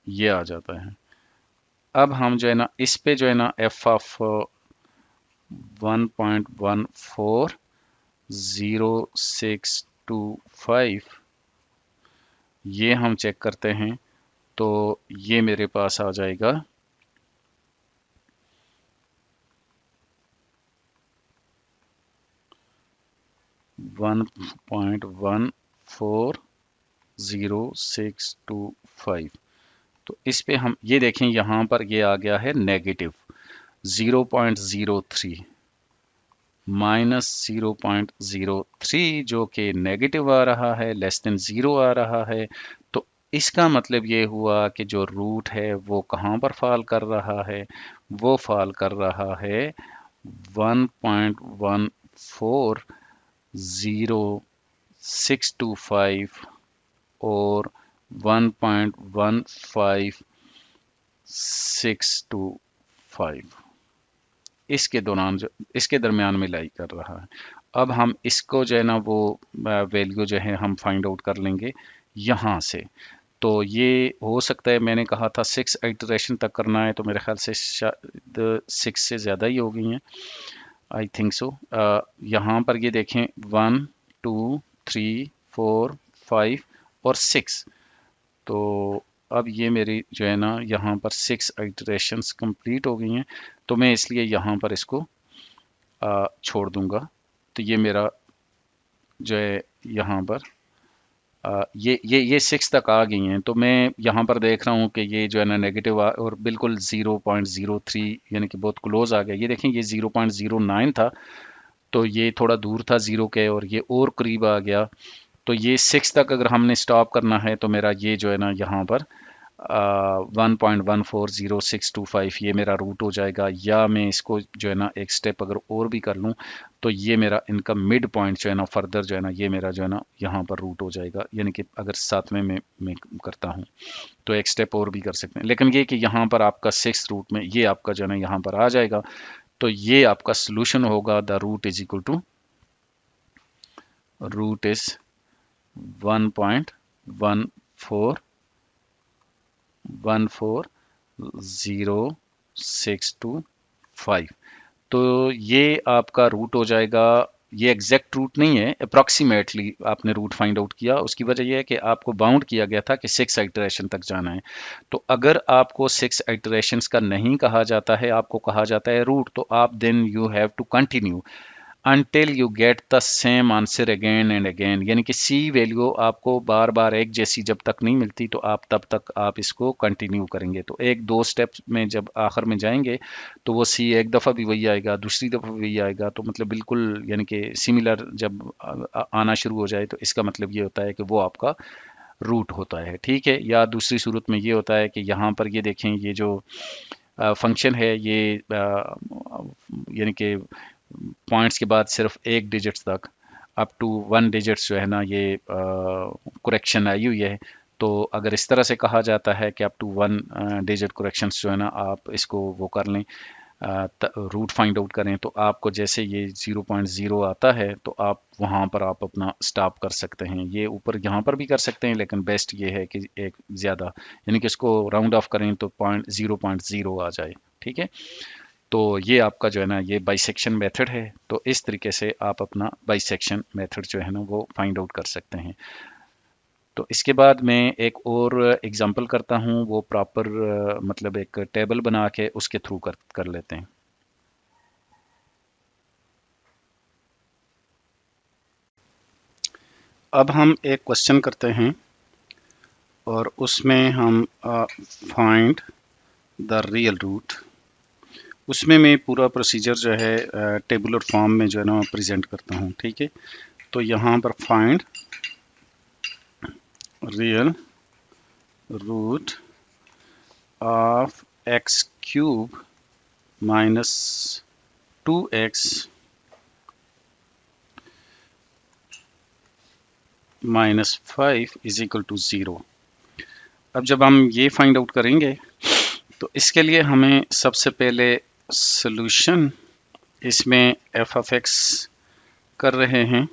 Speaker 1: ये आ जाता है। अब हम जो है ना इस पे जो है ना एफ ऑफ 1.14065 ये हम चेक करते हैं तो ये मेरे पास आ जाएगा 1.14065। तो इस पे हम ये देखें यहाँ पर ये आ गया है नेगेटिव 0.03 माइनस 0.03 जो कि नेगेटिव आ रहा है, लेस देन ज़ीरो आ रहा है। तो इसका मतलब ये हुआ कि जो रूट है वो कहाँ पर फॉल कर रहा है, वो फॉल कर रहा है 1.14065 और 1.15625 इसके दरमियान में लाई कर रहा है। अब हम इसको जो है ना वो वैल्यू जो है हम फाइंड आउट कर लेंगे यहाँ से। तो ये हो सकता है, मैंने कहा था 6 आइटरेशन तक करना है, तो मेरे ख्याल से शायद 6 से ज़्यादा ही हो गई हैं, आई थिंक सो। यहाँ पर ये देखें 1 2 3 4 5 और 6। तो अब ये मेरी जो है ना यहाँ पर 6 आइटरेशंस कंप्लीट हो गई हैं, तो मैं इसलिए यहाँ पर इसको छोड़ दूंगा। तो ये मेरा जो है यहाँ पर ये 6 तक आ गई हैं। तो मैं यहाँ पर देख रहा हूँ कि ये जो है ना नेगेटिव और बिल्कुल 0.03 यानी कि बहुत क्लोज आ गया। ये देखें ये 0.09 था, तो ये थोड़ा दूर था ज़ीरो के और ये और करीब आ गया। तो ये 6 तक अगर हमने स्टॉप करना है तो मेरा ये जो है ना यहाँ पर 1.14065 ये मेरा रूट हो जाएगा। या मैं इसको जो है ना एक स्टेप अगर और भी कर लूँ तो ये मेरा इनका मिड पॉइंट जो है ना फर्दर जो है ना ये मेरा जो है ना यहाँ पर रूट हो जाएगा। यानी कि अगर साथ में मैं करता हूँ तो एक स्टेप और भी कर सकते हैं, लेकिन ये कि यहाँ पर आपका 6 रूट में ये आपका जो है ना यहाँ पर आ जाएगा। तो ये आपका सोल्यूशन होगा the root is equal to root is 1.14065। तो ये आपका रूट हो जाएगा। ये एग्जैक्ट रूट नहीं है, अप्रॉक्सीमेटली आपने रूट फाइंड आउट किया। उसकी वजह यह है कि आपको बाउंड किया गया था कि 6 आइटरेशन तक जाना है। तो अगर आपको 6 आइटरेशंस का नहीं कहा जाता है, आपको कहा जाता है रूट, तो आप then you have to continue until you get the same answer again and again। यानी कि सी वैल्यू आपको बार बार एक जैसी जब तक नहीं मिलती तो आप तब तक आप इसको कंटिन्यू करेंगे। तो एक दो स्टेप्स में जब आखिर में जाएंगे तो वो सी एक दफ़ा भी वही आएगा, दूसरी दफ़ा भी वही आएगा। तो मतलब बिल्कुल यानी कि सिमिलर जब आना शुरू हो जाए तो इसका मतलब ये होता है कि वो आपका रूट होता है। ठीक है। या दूसरी सूरत में ये होता है कि यहाँ पर ये देखें, ये जो फंक्शन है ये यानी कि पॉइंट्स के बाद सिर्फ एक डिजिट्स तक अप टू 1 डिजिट्स जो है ना ये करेक्शन आई हुई है। तो अगर इस तरह से कहा जाता है कि अप टू 1 डिजिट करेक्शंस जो है ना आप इसको वो कर लें, रूट फाइंड आउट करें, तो आपको जैसे ये 0.0 आता है तो आप वहाँ पर आप अपना स्टॉप कर सकते हैं। ये ऊपर यहाँ पर भी कर सकते हैं, लेकिन बेस्ट ये है कि एक ज़्यादा यानी कि इसको राउंड ऑफ करें तो 0.0 आ जाए। ठीक है। तो ये आपका जो है ना ये बाइसेक्शन मेथड है। तो इस तरीके से आप अपना बाइसेक्शन मेथड जो है ना वो फाइंड आउट कर सकते हैं। तो इसके बाद मैं एक और एग्जांपल करता हूँ, वो प्रॉपर मतलब एक टेबल बना के उसके थ्रू कर लेते हैं। अब हम एक क्वेश्चन करते हैं और उसमें हम फाइंड द रियल रूट, उसमें मैं पूरा प्रोसीजर जो है टेबुलर फॉर्म में जो है ना प्रेजेंट करता हूँ। ठीक है, तो यहाँ पर find real root of X cube minus 2x minus 5 is equal to 0। अब जब हम ये फाइंड आउट करेंगे तो इसके लिए हमें सबसे पहले सॉल्यूशन इसमें एफ ऑफ एक्स कर रहे हैं,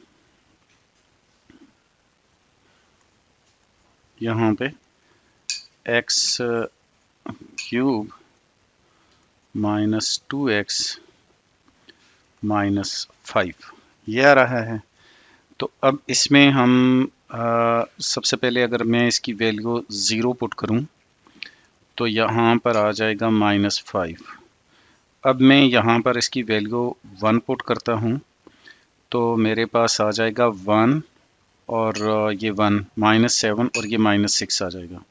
Speaker 1: यहाँ पे x cube minus 2x minus 5 ये आ रहा है। तो अब इसमें हम सबसे पहले अगर मैं इसकी वैल्यू 0 पुट करूं तो यहाँ पर आ जाएगा -5। अब मैं यहाँ पर इसकी वैल्यू 1 पुट करता हूँ तो मेरे पास आ जाएगा 1 और ये 1 -7 और ये -6 आ जाएगा।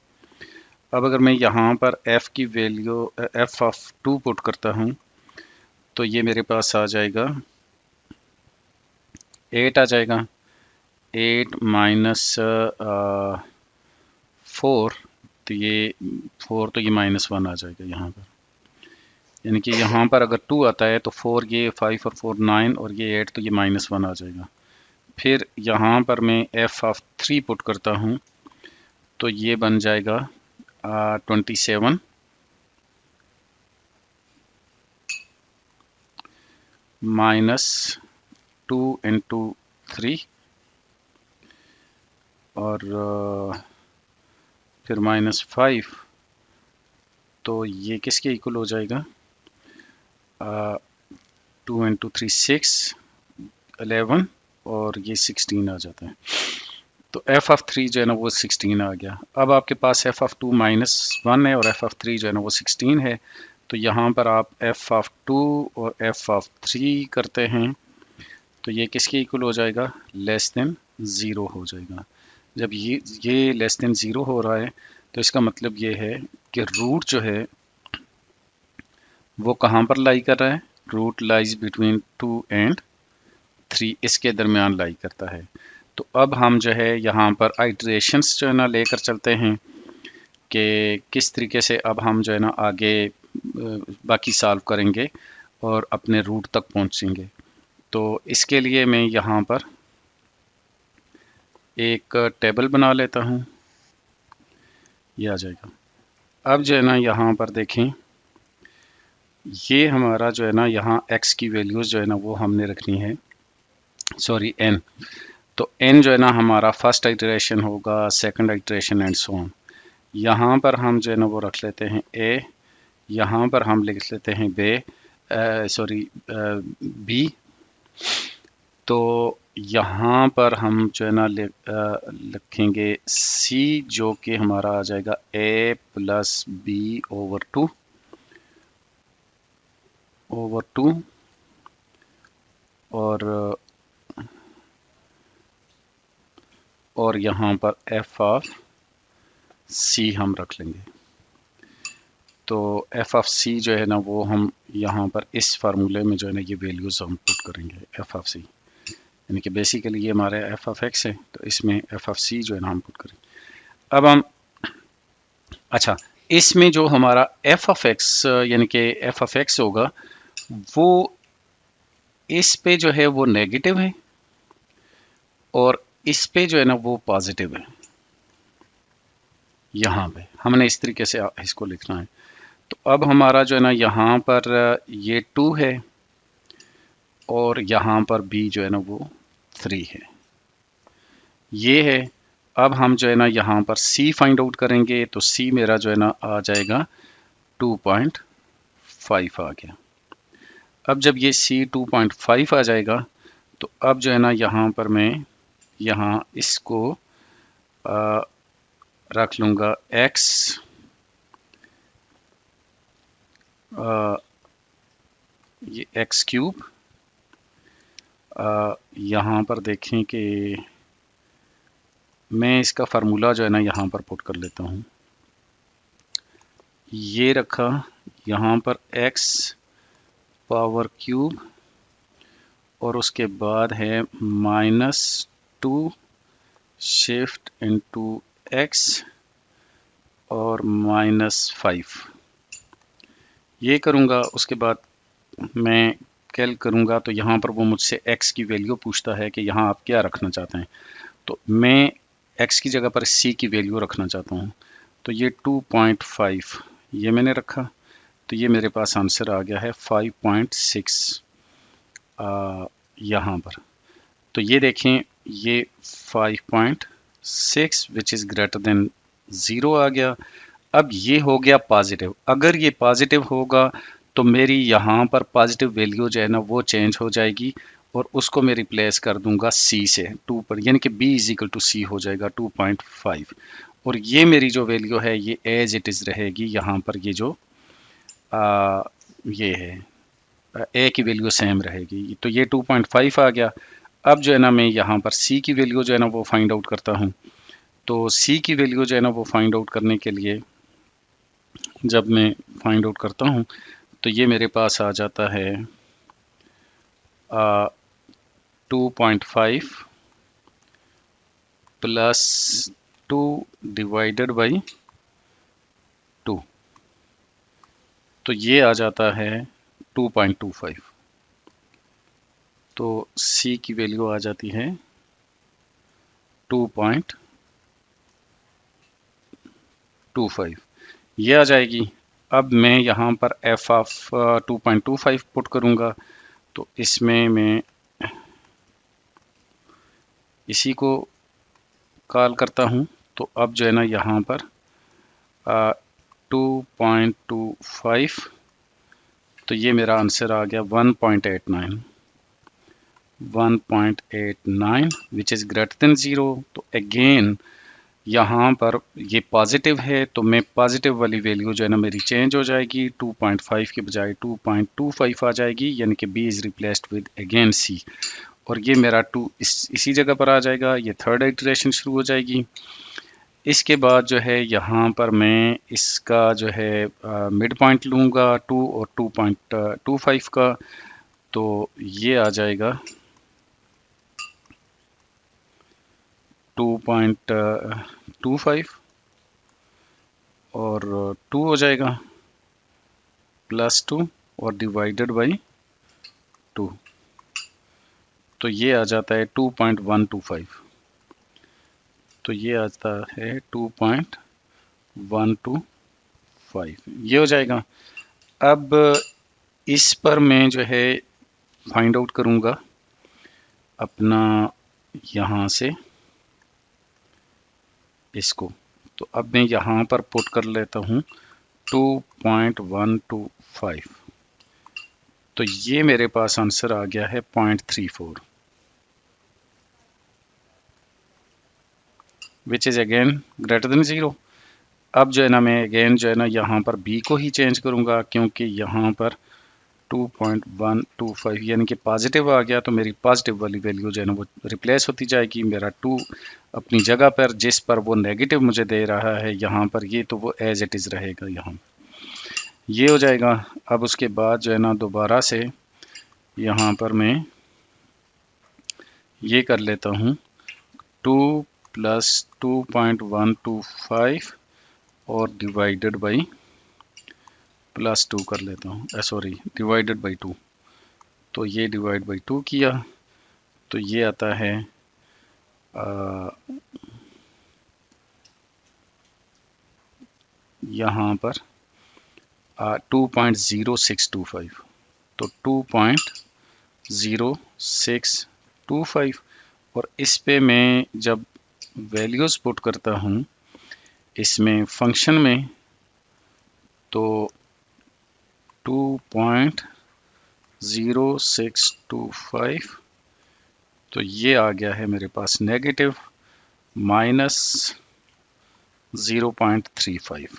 Speaker 1: अब अगर मैं यहाँ पर f की वैल्यू f ऑफ 2 पुट करता हूँ तो ये मेरे पास आ जाएगा 8 आ जाएगा। 8 माइनस 4 तो ये 4 तो ये -1 आ जाएगा यहाँ पर, यानी कि यहाँ पर अगर 2 आता है तो 4 ये 5 और 4 9 और ये 8 तो ये -1 आ जाएगा। फिर यहाँ पर मैं f ऑफ 3 पुट करता हूँ तो ये बन जाएगा 27 माइनस 2 इंटू 3 और फिर -5 तो ये किसके इक्वल हो जाएगा 2 इंटू 3 6 11 और ये 16 आ जाता है। तो f ऑफ 3 जो है ना वो 16 आ गया। अब आपके पास f ऑफ 2 -1 है और f ऑफ 3 जो है ना वो 16 है, तो यहाँ पर आप f ऑफ 2 और f ऑफ 3 करते हैं तो ये किसके इक्वल हो जाएगा लेस देन 0 हो जाएगा। जब ये लेस देन 0 हो रहा है तो इसका मतलब ये है कि रूट जो है वो कहाँ पर लाई कर रहा है, रूट लाइज बिटवीन 2 एंड 3, इसके दरमियान लाई करता है। तो अब हम जो है यहाँ पर आइटरेशंस जो है ना लेकर चलते हैं कि किस तरीके से अब हम जो है ना आगे बाकी सॉल्व करेंगे और अपने रूट तक पहुँचेंगे। तो इसके लिए मैं यहाँ पर एक टेबल बना लेता हूँ, ये आ जाएगा। अब जो है ना यहाँ पर देखें, ये हमारा जो है ना यहाँ x की वैल्यूज़ जो है ना वो हमने रखनी है, सॉरी n। तो n जो है ना हमारा फर्स्ट आइटरेशन होगा, second iteration and so on. यहाँ पर हम जो है ना वो रख लेते हैं a, यहाँ पर हम लिख लेते हैं b। तो यहाँ पर हम जो है ना लिखेंगे c जो कि हमारा आ जाएगा a प्लस b ओवर 2 और यहाँ पर f ऑफ c हम रख लेंगे। तो f ऑफ c जो है ना वो हम यहाँ पर इस फार्मूले में जो है ना ये वैल्यूज हम पुट करेंगे f ऑफ c, यानी कि बेसिकली ये हमारे f ऑफ x है तो इसमें f ऑफ c जो है ना हम पुट करेंगे। अब हम अच्छा, इसमें जो हमारा f ऑफ x यानी कि f ऑफ x होगा वो इस पे जो है वो नेगेटिव है और इस पे जो है ना वो पॉजिटिव है। यहाँ पे हमने इस तरीके से इसको लिखना है। तो अब हमारा जो है ना यहाँ पर ये 2 है और यहाँ पर b जो है ना वो 3 है, ये है। अब हम जो है ना यहाँ पर c फाइंड आउट करेंगे तो c मेरा जो है ना आ जाएगा 2.5 आ गया। अब जब ये c 2.5 आ जाएगा तो अब जो है ना यहाँ पर मैं यहाँ इसको रख लूँगा x ये x क्यूब, यहाँ पर देखें कि मैं इसका फार्मूला जो है ना यहाँ पर पुट कर लेता हूँ। ये रखा यहाँ पर x पावर क्यूब और उसके बाद है -2 शिफ्ट इनटू x और -5 ये करूँगा। उसके बाद मैं कैल करूँगा तो यहाँ पर वो मुझसे x की वैल्यू पूछता है कि यहाँ आप क्या रखना चाहते हैं। तो मैं x की जगह पर c की वैल्यू रखना चाहता हूँ। तो ये 2.5 ये मैंने रखा, तो ये मेरे पास आंसर आ गया है 5.6 यहाँ पर। तो ये देखें ये 5.6 विच इज़ ग्रेटर देन 0 आ गया। अब ये हो गया पॉजिटिव। अगर ये पॉजिटिव होगा तो मेरी यहाँ पर पॉजिटिव वैल्यू जो है ना वो चेंज हो जाएगी और उसको मैं रिप्लेस कर दूंगा c से 2 पर, यानी कि b is equal to c हो जाएगा 2.5। और ये मेरी जो वैल्यू है ये एज इट इज़ रहेगी। यहाँ पर ये जो ये है a की वैल्यू सेम रहेगी। तो ये 2.5 आ गया। अब जो है ना मैं यहाँ पर c की वैल्यू जो है ना वो फाइंड आउट करता हूँ। तो c की वैल्यू जो है ना वो फाइंड आउट करने के लिए जब मैं फाइंड आउट करता हूँ तो ये मेरे पास आ जाता है 2.5 प्लस 2 डिवाइडेड बाई 2, तो ये आ जाता है 2.25। तो c की वैल्यू आ जाती है 2.25 ये आ जाएगी। अब मैं यहाँ पर f ऑफ 2.25 पुट करूँगा। तो इसमें मैं इसी को कॉल करता हूँ। तो अब जो है ना यहाँ पर 2.25, तो ये मेरा आंसर आ गया 1.89 विच इज़ ग्रेटर देन 0। तो अगेन यहाँ पर ये पॉजिटिव है तो मैं पॉजिटिव वाली वैल्यू जो है ना मेरी चेंज हो जाएगी, 2.5 के बजाय 2.25 आ जाएगी, यानी कि b is replaced with again c। और ये मेरा 2 इसी जगह पर आ जाएगा। ये थर्ड इटरेशन शुरू हो जाएगी। इसके बाद जो है यहाँ पर मैं इसका जो है मिड पॉइंट लूँगा 2 और 2.25 का। तो ये आ जाएगा 2.25 और 2 हो जाएगा +2 और डिवाइडेड बाई 2, तो ये आ जाता है 2.125। तो ये आता है 2.125 ये हो जाएगा। अब इस पर मैं जो है फाइंड आउट करूँगा अपना यहाँ से इसको। तो अब मैं यहाँ पर पुट कर लेता हूँ 2.125। तो ये मेरे पास आंसर आ गया है 0.34 which is again greater than 0। अब जो है ना मैं अगेन जो है ना यहाँ पर b को ही चेंज करूँगा, क्योंकि यहाँ पर 2.125 यानी कि पॉजिटिव आ गया तो मेरी पॉजिटिव वाली वैल्यू जो है ना वो रिप्लेस होती जाएगी। मेरा 2 अपनी जगह पर जिस पर वो नेगेटिव मुझे दे रहा है यहाँ पर, ये तो वो एज इट इज़ रहेगा यहाँ, ये हो जाएगा। अब उसके बाद जो है ना दोबारा से यहाँ पर मैं ये कर लेता हूँ 2 + 2.125 और डिवाइडेड बाई +2 कर लेता हूँ, सॉरी डिवाइडेड बाई 2। तो ये डिवाइड बाई 2 किया तो ये आता है यहाँ पर 2.0625। तो 2.0625 और इस पे मैं जब वैल्यूज़ पुट करता हूँ इसमें फंक्शन में तो 2.0625, तो ये आ गया है मेरे पास negative -0.35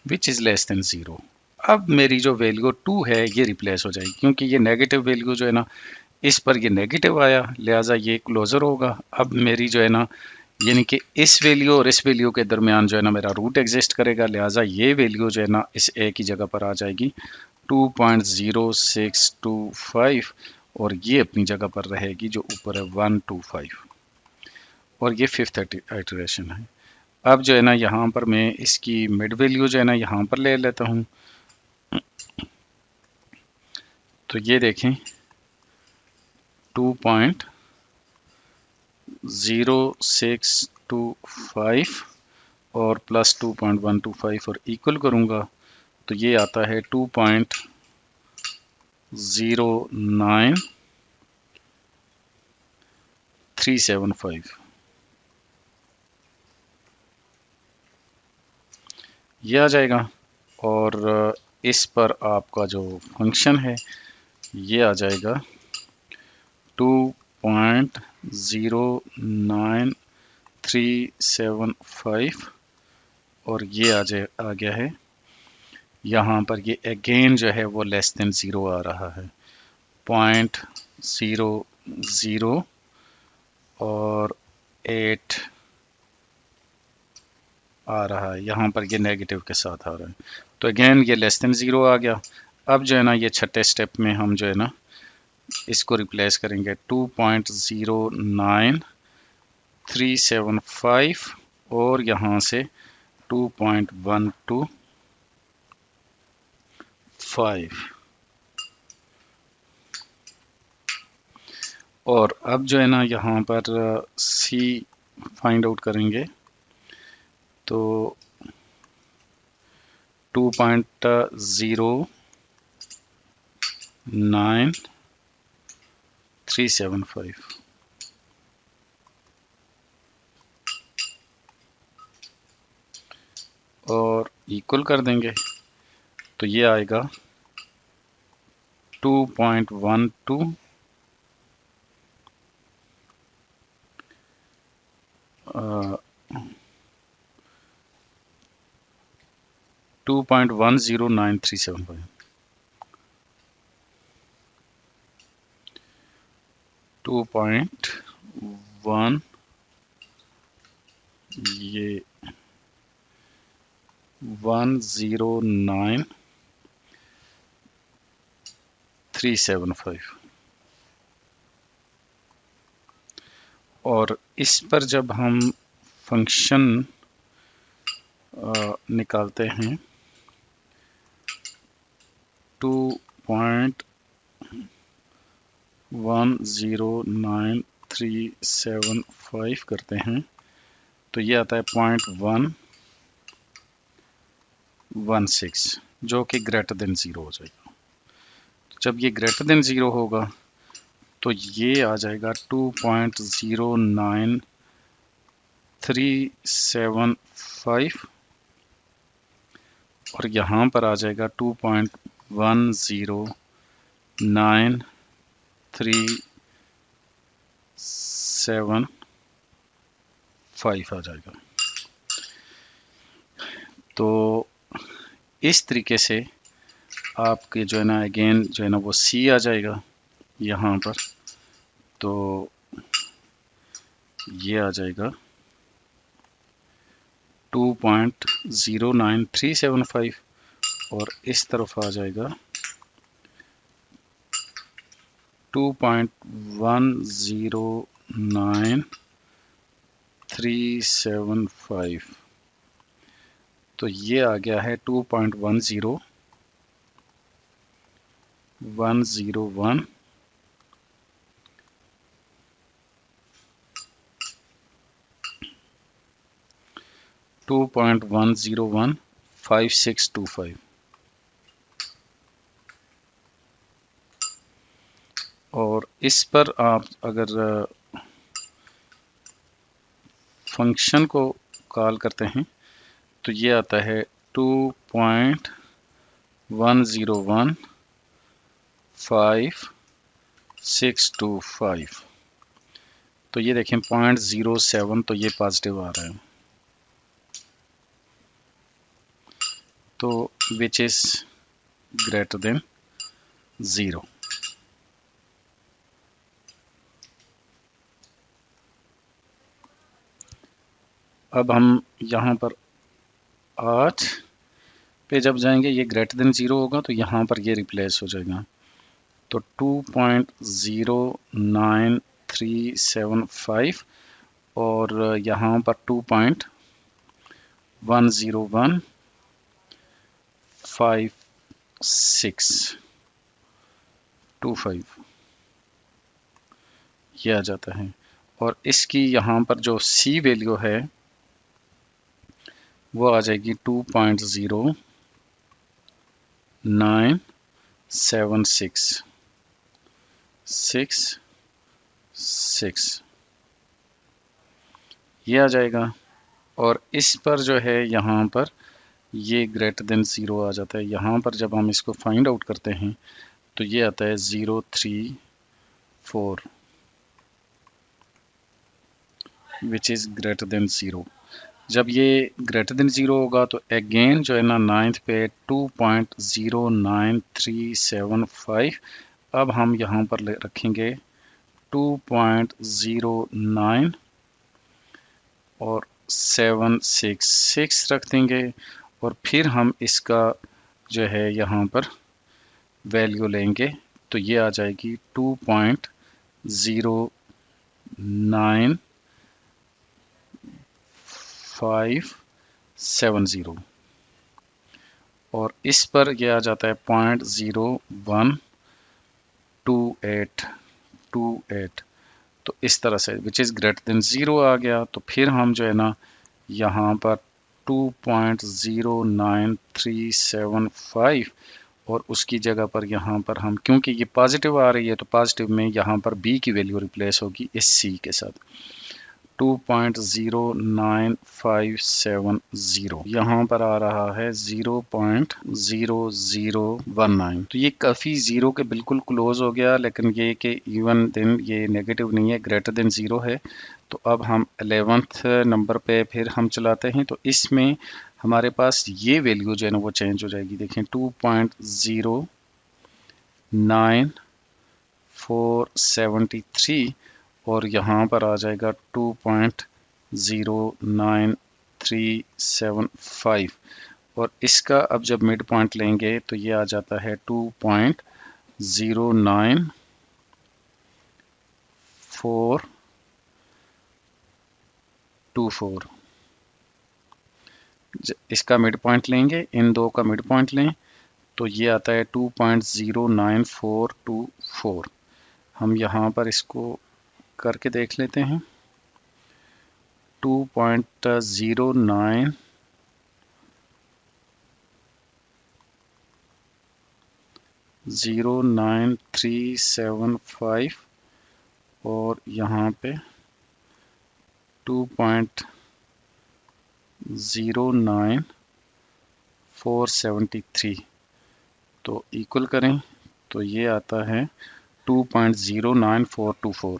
Speaker 1: which is less than 0। अब मेरी जो वैल्यू 2 है ये रिप्लेस हो जाएगी, क्योंकि ये नेगेटिव वैल्यू जो है ना इस पर ये नेगेटिव आया, लिहाजा ये क्लोज़र होगा। अब मेरी जो है ना यानी कि इस वैल्यू और इस वैल्यू के दरमियान जो है ना मेरा रूट एग्जिस्ट करेगा, लिहाजा ये वैल्यू जो है ना इस ए की जगह पर आ जाएगी 2.0625 और ये अपनी जगह पर रहेगी जो ऊपर है 125 और ये फिफ्थ इटरेशन है। अब जो है ना यहाँ पर मैं इसकी मिड वैल्यू जो है ना यहाँ पर ले लेता हूँ। तो ये देखें 2.0625 और प्लस 2.125 और इक्वल करूँगा तो ये आता है 2.09375 ये आ जाएगा। और इस पर आपका जो फंक्शन है ये आ जाएगा 2.09375 और ये आ गया है यहाँ पर। ये अगेन जो है वो लेस देन ज़ीरो आ रहा है 0.00 और 8 आ रहा है, यहाँ पर ये नेगेटिव के साथ आ रहा है। तो अगेन ये लेस देन ज़ीरो आ गया। अब जो है ना ये छठे स्टेप में हम जो है ना इसको रिप्लेस करेंगे 2.09375 और यहाँ से 2.125 और अब जो है ना यहाँ पर सी फाइंड आउट करेंगे तो 2.09375 और इक्वल कर देंगे तो ये आएगा 2.12 2.10937 2.1 ये 109,375 और इस पर जब हम फंक्शन निकालते हैं 2.109,375 करते हैं तो ये आता है 0.116 जो कि ग्रेटर देन ज़ीरो हो जाएगा। तो जब ये ग्रेटर देन ज़ीरो होगा तो ये आ जाएगा 2.09375 और यहाँ पर आ जाएगा 2.10937 आ जाएगा। तो इस तरीके से आपके जो है ना अगेन जो है ना वो सी आ जाएगा यहाँ पर। तो ये आ जाएगा 2.09375 और इस तरफ आ जाएगा 2.109,375 तो ये आ गया है 2.10101 2.1015625 और इस पर आप अगर फंक्शन को कॉल करते हैं तो ये आता है 2.1015625 तो ये देखें 0.07 तो ये पॉजिटिव आ रहा है तो विच इज ग्रेटर देन 0। अब हम यहाँ पर 8 पे जब जाएंगे, ये ग्रेटर देन 0 होगा तो यहाँ पर ये रिप्लेस हो जाएगा। तो 2.09375 और यहाँ पर 2.1015625 ये आ जाता है। और इसकी यहाँ पर जो C वैल्यू है वो आ जाएगी 2.097666 ये आ जाएगा। और इस पर जो है यहाँ पर ये ग्रेटर देन 0 आ जाता है। यहाँ पर जब हम इसको फाइंड आउट करते हैं तो ये आता है 034 विच इज़ ग्रेटर देन 0। जब ये ग्रेटर देन 0 होगा तो अगेन जो है ना 9th पे 2.09375, अब हम यहाँ पर रखेंगे 2.09 और 766 रख देंगे। और फिर हम इसका जो है यहाँ पर वैल्यू लेंगे तो ये आ जाएगी 2.09570 और इस पर यह आ जाता है 0.0128। तो इस तरह से विच इज़ ग्रेटर देन 0 आ गया। तो फिर हम जो है ना यहाँ पर 2.09375 और उसकी जगह पर यहाँ पर हम, क्योंकि ये पॉजिटिव आ रही है तो पॉजिटिव में यहाँ पर b की वैल्यू रिप्लेस होगी इस c के साथ। 2.09570 यहाँ पर आ रहा है 0.0019। तो ये काफ़ी ज़ीरो के बिल्कुल क्लोज हो गया, लेकिन ये कि इवन दिन ये नेगेटिव नहीं है, ग्रेटर देन 0 है। तो अब हम 11th नंबर पे फिर हम चलाते हैं तो इसमें हमारे पास ये वैल्यू जो है ना वो चेंज हो जाएगी। देखें 2.09473 और यहाँ पर आ जाएगा 2.09375 और इसका अब जब मिड पॉइंट लेंगे तो ये आ जाता है 2.09424। इसका मिड पॉइंट लेंगे, इन दो का मिड पॉइंट लें तो ये आता है 2.09424। हम यहाँ पर इसको करके देख लेते हैं। 2.09375 और यहाँ पे 2.09473 तो इक्वल करें तो ये आता है 2.09424।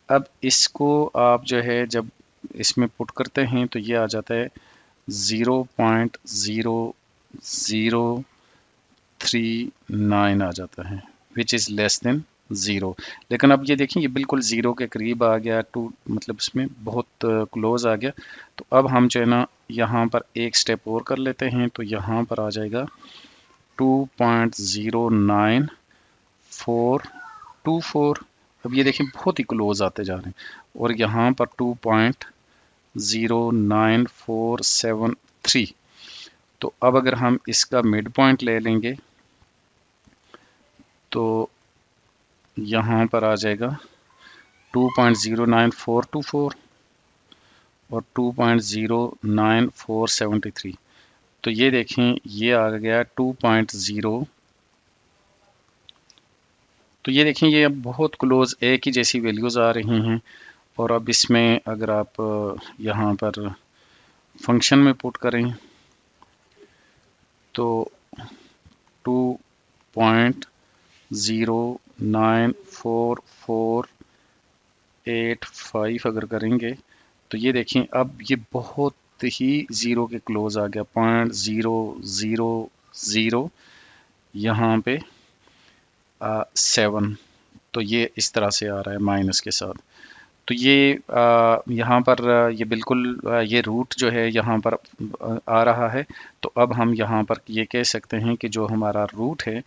Speaker 1: अब इसको आप जो है जब इसमें पुट करते हैं तो ये आ जाता है 0.0039 आ जाता है विच इज़ लेस देन 0। लेकिन अब ये देखें ये बिल्कुल 0 के करीब आ गया, मतलब इसमें बहुत क्लोज आ गया। तो अब हम जो है ना यहाँ पर एक स्टेप और कर लेते हैं तो यहाँ पर आ जाएगा 2.09424। अब ये देखें बहुत ही क्लोज आते जा रहे हैं और यहाँ पर 2.09473। तो अब अगर हम इसका मिड पॉइंट ले लेंगे तो यहाँ पर आ जाएगा 2.09424 और 2.09473। तो ये देखें ये आ गया 2.0। तो ये देखें ये अब बहुत क्लोज एक ही जैसी वैल्यूज़ आ रही हैं। और अब इसमें अगर आप यहाँ पर फंक्शन में पुट करें तो 2.09448 अगर करेंगे तो ये देखें अब ये बहुत ही 0 के क्लोज आ गया। 0.000 यहाँ पे 7। तो ये इस तरह से आ रहा है माइनस के साथ। तो ये यहाँ पर ये बिल्कुल ये रूट जो है यहाँ पर आ रहा है। तो अब हम यहाँ पर ये कह सकते हैं कि जो हमारा रूट है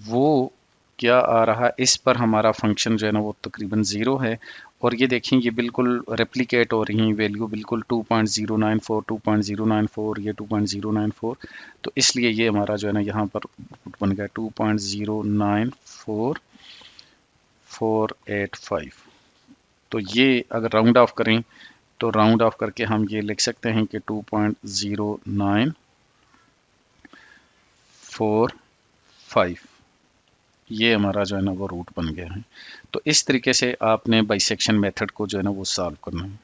Speaker 1: वो क्या आ रहा है, इस पर हमारा फंक्शन जो है ना वो तकरीबन 0 है। और ये देखें ये बिल्कुल रेप्लिकेट हो रही वैल्यू, बिल्कुल 2.094 2.094 ये 2.094। तो इसलिए ये हमारा जो है ना यहाँ पर बन गया 2.094485। तो ये अगर राउंड ऑफ करें तो राउंड ऑफ करके हम ये लिख सकते हैं कि 2.0945 ये हमारा जो है ना वो रूट बन गया है। तो इस तरीके से आपने बाइसेक्शन मेथड को जो है ना वो सॉल्व करना है।